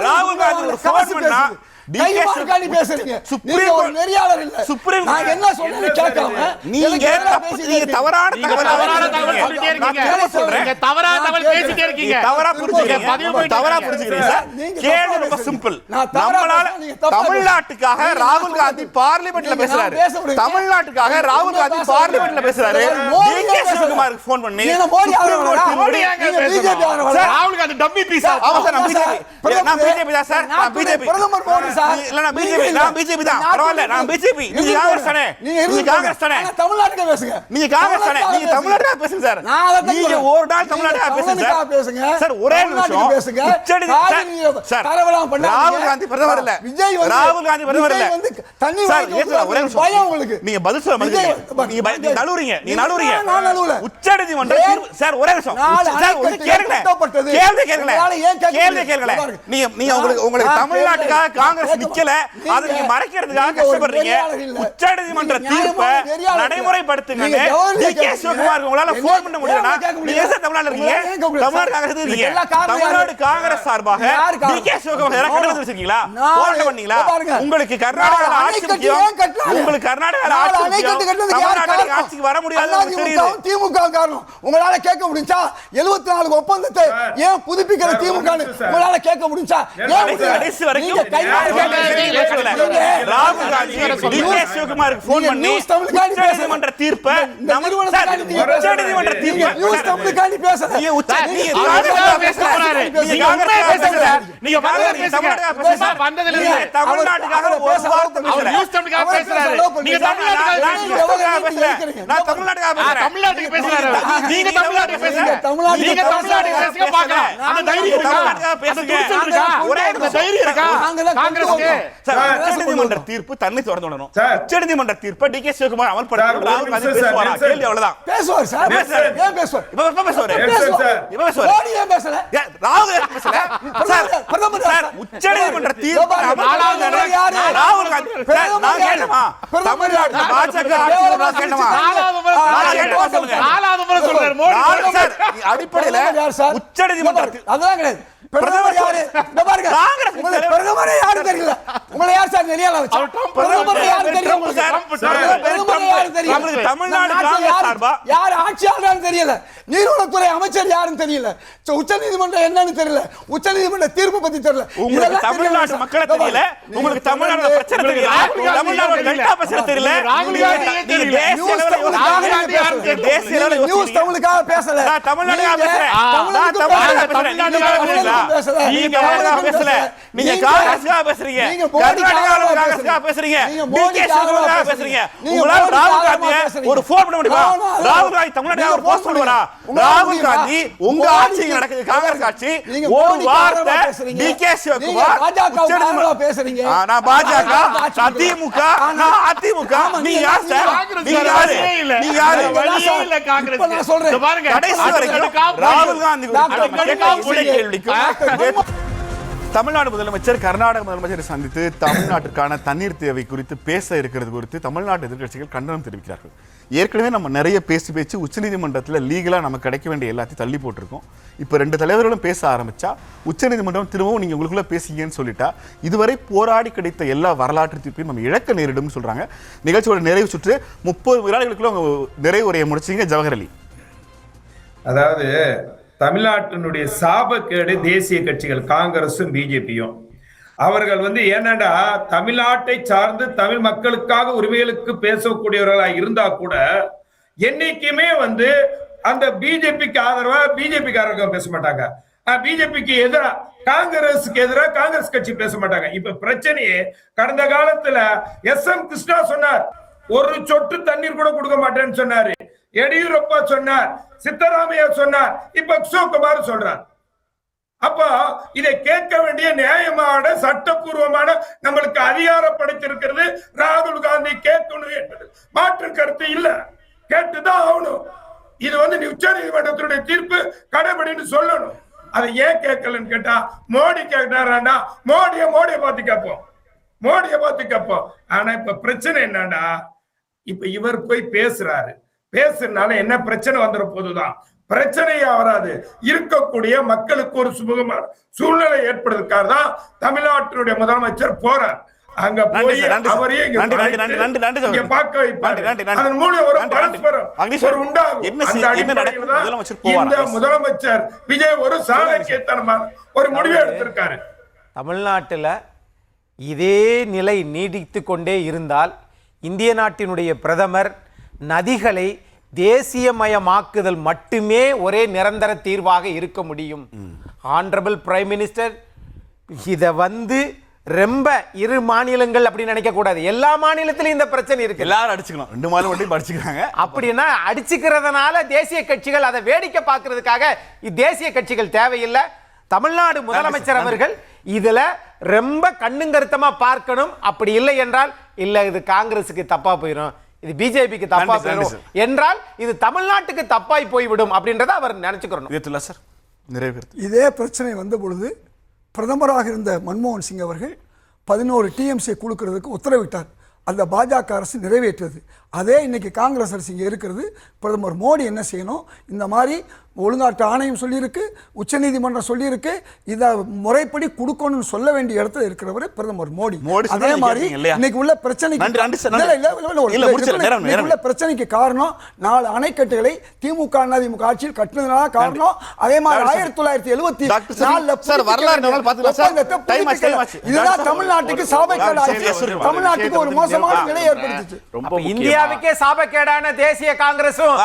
ராகுல் காந்தி ஒரு ஃபோன் பண்ணா தமிழ்நாட்டுக்காக ராகுல் காந்தி பார்லிமெண்ட்ல பேசுறாரு. தமிழ்நாட்டுக்காக ராகுல் காந்தி பார்லிமெண்ட்ல பேசுறாரு. DK சிவகுமாருக்கு ஃபோன் பண்ணி ராகுல் காந்தி டம்மி பீஸ் நான் பிஜேபி தான் சார். நான் பிஜேபி இல்ல நான் பிஜேபி. நான் பிஜேபி தான். பரவாயில்ல நான் பிஜேபி. நீங்க காங்கிரஸ் தானே. நீங்க காங்கிரஸ் தானே. தமிழ்நாட்டுல பேசுங்க. நீங்க காங்கிரஸ் தானே. நீங்க தமிழ்நாட்டுல பேசுங்க சார். நீங்க ஒரு நாள் தமிழ்நாட்டுல பேசுங்க சார். ஒரே நிமிஷம் பேசுங்க. சார் ராகுல் காந்தி பிரதமர் இல்ல. விஜய் ராகுல் காந்தி பிரதமர் இல்ல. தண்ணி ஒரே நிமிஷம் பயம் உங்களுக்கு. நீங்க பதில் சொல்ல மாட்டீங்க. நீங்க நழுவுறீங்க. நீங்க நழுவுறீங்க. நான் நழுவல. உச்சநீதிமன்ற சார் ஒரே நிமிஷம் சார் ஒரு கேளுங்க. கேள்வி கேளுங்க. கேள்வி கேளுங்க. நீங்க உங்களுக்கு தமிழ்நாட்டுக்காக காங்கிரஸ் நிக்கல. அதை நீங்க மறைக்கிறதுக்காக கஷ்டப்படுறீங்க. உச்சநீதிமன்ற தீர்ப்பை நடைமுறைப்படுத்துங்க. DK சிவகுமார் உங்களால போன் பண்ண முடியலனா நீங்க ஏன் தமிழ்நாட்டுல இருக்கீங்க? தமிழ்நாடு காங்கிரஸ் இருக்கீங்க. தமிழ்நாடு காங்கிரஸ் சார்பாக DK சிவகுமார் யாரா கட்டளை வச்சிருக்கீங்களா? போன் பண்ணீங்களா? உங்களுக்கு கர்நாடகால ஆட்சி முக்கியம். உங்களுக்கு கர்நாடகால ஆட்சி முக்கியம். தமிழ்நாட்டுல ஆட்சிக்கு வர முடியாது தெரியுது. திமுக காரணம் உங்களால கேட்க முடிஞ்சா 74 ஒப்பந்தத்தை ஏன் புதுப்பிக்கிற திமுக உங்களால கேட்க முடிஞ்சா? கடைசி வரைக்கும் ராகுல் காந்தி DK சிவகுமாருக்கு போன் பண்ணி உச்சநீதிமன்ற தீர்ப்பை உச்சநீதிமன்ற தீர்ப்பை தமிழ்நாட்டுக்காக ஒரு வார்த்தை உச்சநீதிமன்ற தீர்ப்பு தன்னை தொடர்ந்து விடணும். உச்சநீதிமன்ற தீர்ப்பை DK சிவகுமார் அமல்படுத்த ராகுல் காந்தி பேசுவாரா? கேள்வி அவ்வளவுதான். பேசுவார் சார். ஏன் பேசுவார்? இப்ப பேசுவாரு. இப்ப பேசுவாரு. மோடி ஏன் பேசல? ராகுல் பேசல. சார் பிரதமர் சார் உச்சநீதிமன்ற தீர்ப்பு ராகுல் காந்தி நான் கேட்டமா? தமிழ்நாடு பாஜக ஆட்சி நான் கேட்டமா? நாலாவது முறை சொல்றாரு மோடி சார். அடிப்படையில் உச்சநீதிமன்ற அதெல்லாம் கிடையாது. பிரதமர் யாரு? இந்த பாருங்க. காங்கிரஸ் பிரதமரே யாரு தெரியல. உங்களை யார் சார் நெறியால வச்சு? பிரதமர் யாரு தெரியும் உங்களுக்கு? பிரதமர் யாரு தெரியும்? தமிழ்நாடு நாட்டுல காங்கிரஸ் சார்பா யார் ஆட்சியாளர்னு தெரியல, நீர்வளத்துறை அமைச்சர் யாருன்னு தெரியல, உச்சநீதிமன்றம் என்னன்னு தெரியல, உச்சநீதிமன்ற தீர்ப்பு பத்தி தெரியல. உங்களுக்கு இதெல்லாம் தமிழ்நாடு தெரியல. மக்களை தெரியல, உங்களுக்கு தமிழ்நாடு பிரச்சனை தெரியல, தமிழ்நாடு டெல்டா பிரச்சனை தெரியல, நீங்க தேசிய அளவுல யோசிக்கிறீங்க. தேசிய அளவுல நியூஸ் தமிழுக்காக பேசல, நான் தமிழ்நாடுக்காக பேசுறேன். நான் தமிழ்நாடுக்காக பேசுறேன். நீங்க தமிழ்நாடுக்காக பேசல, நீங்க காங்கிரஸுக்காக பேசுறீங்க, கர்நாடகாவுக்காக பேசுறீங்க, டிகே சிவகுமாருக்காக பேசுறீங்க. உங்களால ராகுல் காந்தியை ஒரு ஃபோன் பண்ண முடியுமா? ராகுல் காந்தி தமிழ்நாட்டுல ஒரு போஸ்ட் பண்ணுவாரா? ராகுல் காந்தி உங்க ஆட்சி நடக்குது, காங்கிரஸ் ஆட்சி, ஒரு வார்த்தை டிகே சிவகுமார் பேசுறீங்க. நான் பாஜக, நான் திமுக, நான் அதிமுக. நீங்க யார் சார்? நீங்க யாரு? நீங்க யாரு? நான் சொல்றேன் கடைசி வரைக்கும் ராகுல் காந்தி கேள்விக்கு தமிழ்நாடு முதலமைச்சர் கர்நாடக முதலமைச்சரை சந்தித்து தமிழ்நாட்டிற்கான தண்ணீர் தேவை குறித்து பேச இருக்கிறது குறித்து தமிழ்நாட்டு எதிர்க்கட்சிகள் கண்டனம் தெரிவிக்கிறார்கள். ஏற்கனவே நம்ம நிறைய பேச்சு உச்சநீதிமன்றத்தில் லீகலாக நமக்கு கிடைக்க வேண்டிய எல்லாத்தையும் தள்ளி போட்டிருக்கோம். இப்போ 2 தலைவர்களும் பேச ஆரம்பிச்சா உச்சநீதிமன்றம் திரும்பவும் நீங்கள் உங்களுக்குள்ள பேசிங்கன்னு சொல்லிட்டா இதுவரை போராடி கிடைத்த எல்லா வரலாற்று தீர்ப்பையும் நம்ம இழக்க நேரிடும் சொல்றாங்க. நிகழ்ச்சியோட நிறைவு சுற்று 30 வினாடிகளுக்குள்ள நிறைவு உரையை முடிச்சிங்க ஜவஹர் அலி. அதாவது தமிழ்நாட்டினுடைய சாபக்கேடு தேசிய கட்சிகள் காங்கிரஸும் பிஜேபியும். அவர்கள் ஏனடா தமிழ்நாட்டை சார்ந்து தமிழ் மக்களுக்காக உரிமைகளுக்கு பேசக்கூடியவர்களா இருந்தா கூட என்னைக்குமே அந்த பிஜேபிக்கு ஆதரவா பிஜேபிக்காரங்க பேச மாட்டாங்க, பிஜேபிக்கு எதிரா காங்கிரஸுக்கு எதிராக காங்கிரஸ் கட்சி பேச மாட்டாங்க. இப்ப பிரச்சனையே கடந்த காலத்துல SM கிருஷ்ணா சொன்னார், ஒரு சொட்டு தண்ணீர் கூட கொடுக்க மாட்டேன்னு சொன்னாரு. எடியூரப்பா சொன்னார், சித்தராமையா சொன்னார், இப்ப சிவகுமார் சொல்றார். அப்ப இதை கேட்க வேண்டிய நியாயமான சட்டப்பூர்வமான நம்மளுக்கு அதிகாரப்படுத்திருக்கிறது ராகுல் காந்தி கேட்கணும் என்பது மாற்று கருத்து இல்ல, கேட்டுதான் ஆகணும். இது உச்ச நீதிமன்றத்தினுடைய தீர்ப்பு கடைபிடின்னு சொல்லணும். அதை ஏன் கேட்கலன்னு கேட்டா மோடி கேட்டாரா, மோடிய பார்த்து கேட்போம், மோடிய பார்த்து கேட்போம். ஆனா இப்ப பிரச்சனை என்னன்னா, இப்ப இவர் போய் பேசுறாரு, பேசுறதுனால என்ன பிரச்சனை வந்துட போதுதான், பிரச்சனையா வராது. இருக்கக்கூடிய மக்களுக்கு ஒரு சுமூகமான சூழ்நிலை ஏற்படுவதற்காக தான் தமிழ்நாட்டினுடைய முதலமைச்சர் போறார். அங்க போய் அவரே பார்க்க வைப்பார். அதன் மூலம் ஒரு பரஸ்பரம் உண்டாகும். இந்த முதலமைச்சர் விஜய் ஒரு சாணக்கியத்தனமான ஒரு முடிவை எடுத்திருக்காரு. தமிழ்நாட்டில் இதே நிலை நீடித்து கொண்டே இருந்தால் இந்திய நாட்டினுடைய பிரதமர் நதிகளை தேசியமயமாக்குதல் மட்டுமே ஒரே நிரந்தர தீர்வாக இருக்க முடியும். ஆனரபிள் பிரைம் மினிஸ்டர் இதை ரொம்ப இரு மாநிலங்கள் அப்படின்னு நினைக்க கூடாது. எல்லா மாநிலத்திலும் இந்த பிரச்சனை இருக்கு. எல்லாரும் அடிச்சுக்கணும், 2 மாநிலம் அடிச்சுக்கிறாங்க. அப்படின்னா அடிச்சுக்கிறதுனால தேசிய கட்சிகள் அதை வேடிக்கை பார்க்கறதுக்காக தேசிய கட்சிகள் தேவையில்லை. தமிழ்நாடு முதலமைச்சர் அவர்கள் இதுல ரொம்ப கண்ணுங்கருத்தமா பார்க்கணும். அப்படி இல்லை என்றால் இல்ல இது காங்கிரஸுக்கு தப்பா போயிடும், இது பிஜேபிக்கு தப்பா போயிடும் என்றால் இது தமிழ்நாட்டுக்கு தப்பாய் போய்விடும் அப்படின்றத அவர் நினைச்சுக்கிறோம். இதே பிரச்சனை வந்த பொழுது பிரதமராக இருந்த மன்மோகன் சிங் அவர்கள் 11 TMC கொடுக்கிறதுக்கு உத்தரவிட்டார். அந்த பாஜக அரசு நிறைவேற்றது. அதே இன்னைக்கு காங்கிரஸ் அரசு இங்கே இருக்கிறது. பிரதமர் மோடி என்ன செய்யணும், இந்த மாதிரி ஒழுங்காற்று ஆணையம் சொல்லியிருக்கு, உச்சநீதிமன்றம் சொல்லியிருக்கு, இதை முறைப்படி கொடுக்கணும்னு சொல்ல வேண்டிய இடத்துல இருக்கிறவர் பிரதமர் மோடி. அதே மாதிரி இன்னைக்கு உள்ள பிரச்சனைக்கு காரணம் 4 அணைக்கட்டுகளை திமுக அதிமுக ஆட்சியில் கட்டினதுனால காரணம். அதே மாதிரி 1974 இதுதான் தமிழ்நாட்டுக்கு சாபக்கேடு ஆச்சு. தமிழ்நாட்டுக்கு ஒரு மோசமான நிலை ஏற்படுத்துச்சு. இந்தியாவுக்கே சாபக்கேடான தேசிய காங்கிரஸும்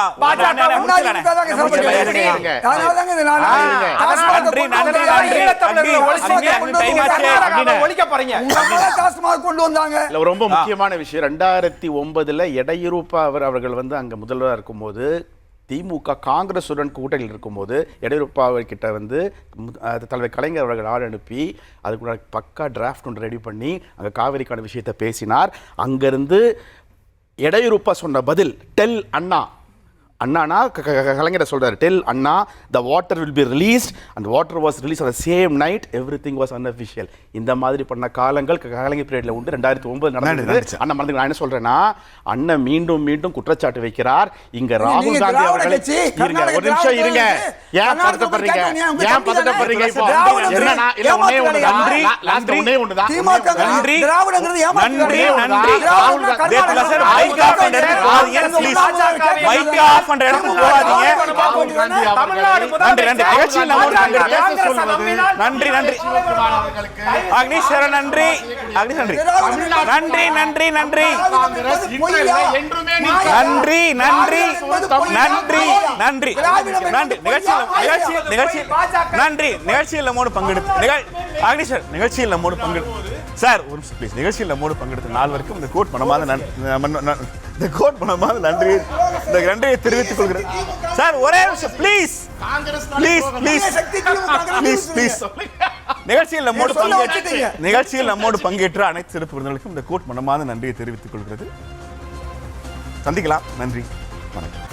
ரொம்ப முக்கியமான விஷயம். 2009 எடியூரப்பா அவர்கள் அங்க முதல்வராக இருக்கும்போது திமுக காங்கிரசுடன் கூட்டணியில் இருக்கும்போது எடியூரப்பா கிட்ட தலைவர் கலைஞர் அவர்கள் ஆள் அனுப்பி அதுக்குள்ள பக்கா டிராஃப்ட் ஒன்று ரெடி பண்ணி அங்கே காவிரிக்கான விஷயத்தை பேசினார். அங்கிருந்து எடியூரப்பா சொன்ன பதில் டெல் அண்ணா அண்ணானா கலைஞரை சொல்றாரு, tell Anna the water will be released and water was released on the same night, everything was unofficial. இந்த மாதிரி பண்ண காலங்கள் கலைஞர் பீரியட்ல உண்டு. 2009 நடந்தது. அண்ணா மறந்து, நான் என்ன சொல்றேன்னா, அண்ணன் மீண்டும் மீண்டும் குற்றச்சாட்டு வைக்கிறார். இங்க ராகுல் காந்தி அவர்களே, இருங்க ஒரு நிமிஷம் இருங்க, ஏன் பதட்டப்படுறீங்க, ஏன் பதட்டப்படுறீங்க? இப்போ என்னன்னா இல்ல ஒண்ணே ஒண்ணு, நன்றி லாஸ்ட் ஒண்ணே ஒண்ணு தான், நன்றி திராவிடங்கிறது நன்றி நன்றி ராகுல் காந்தி சார் மைக் ஆஃப் பண்ணுங்க ப்ளீஸ், மைக் ஆஃப் பண்ற இடத்துக்கு போகாதீங்க. தமிழ்நாடு நன்றி நன்றி நிகழ்ச்சியில் நம்மோடு நன்றி நன்றி அக்னீஷ் சரண் நன்றி, அக்னீஷ் நன்றி நன்றி நன்றி நன்றி நன்றி நன்றி நன்றி நன்றி நன்றி நிகழ்ச்சியில் நன்றி நிகழ்ச்சியில் நம்மோடு பங்கெடுத்து அக்னீஷ் சார் நிகழ்ச்சியில் நம்மோடு பங்கெடுத்து சார் ஒரு நிமிஷம் ப்ளீஸ், நிகழ்ச்சியில் நம்மோடு பங்கெடுத்த நால்வருக்கும் இந்த கோட் மனமாத நன்றி இந்த நன்றியை தெரிவித்துக் கொள்கிறேன். சார் ஒரே நிமிஷம் please please please please please நிகழ்ச்சியில் நம்மோடு பங்கேற்ற அனைத்து சிறப்பு விருந்தினர்களுக்கும் இந்த கோட் மனமாத நன்றியை தெரிவித்துக் கொள்கிறது. சந்திக்கலாம். நன்றி, வணக்கம்.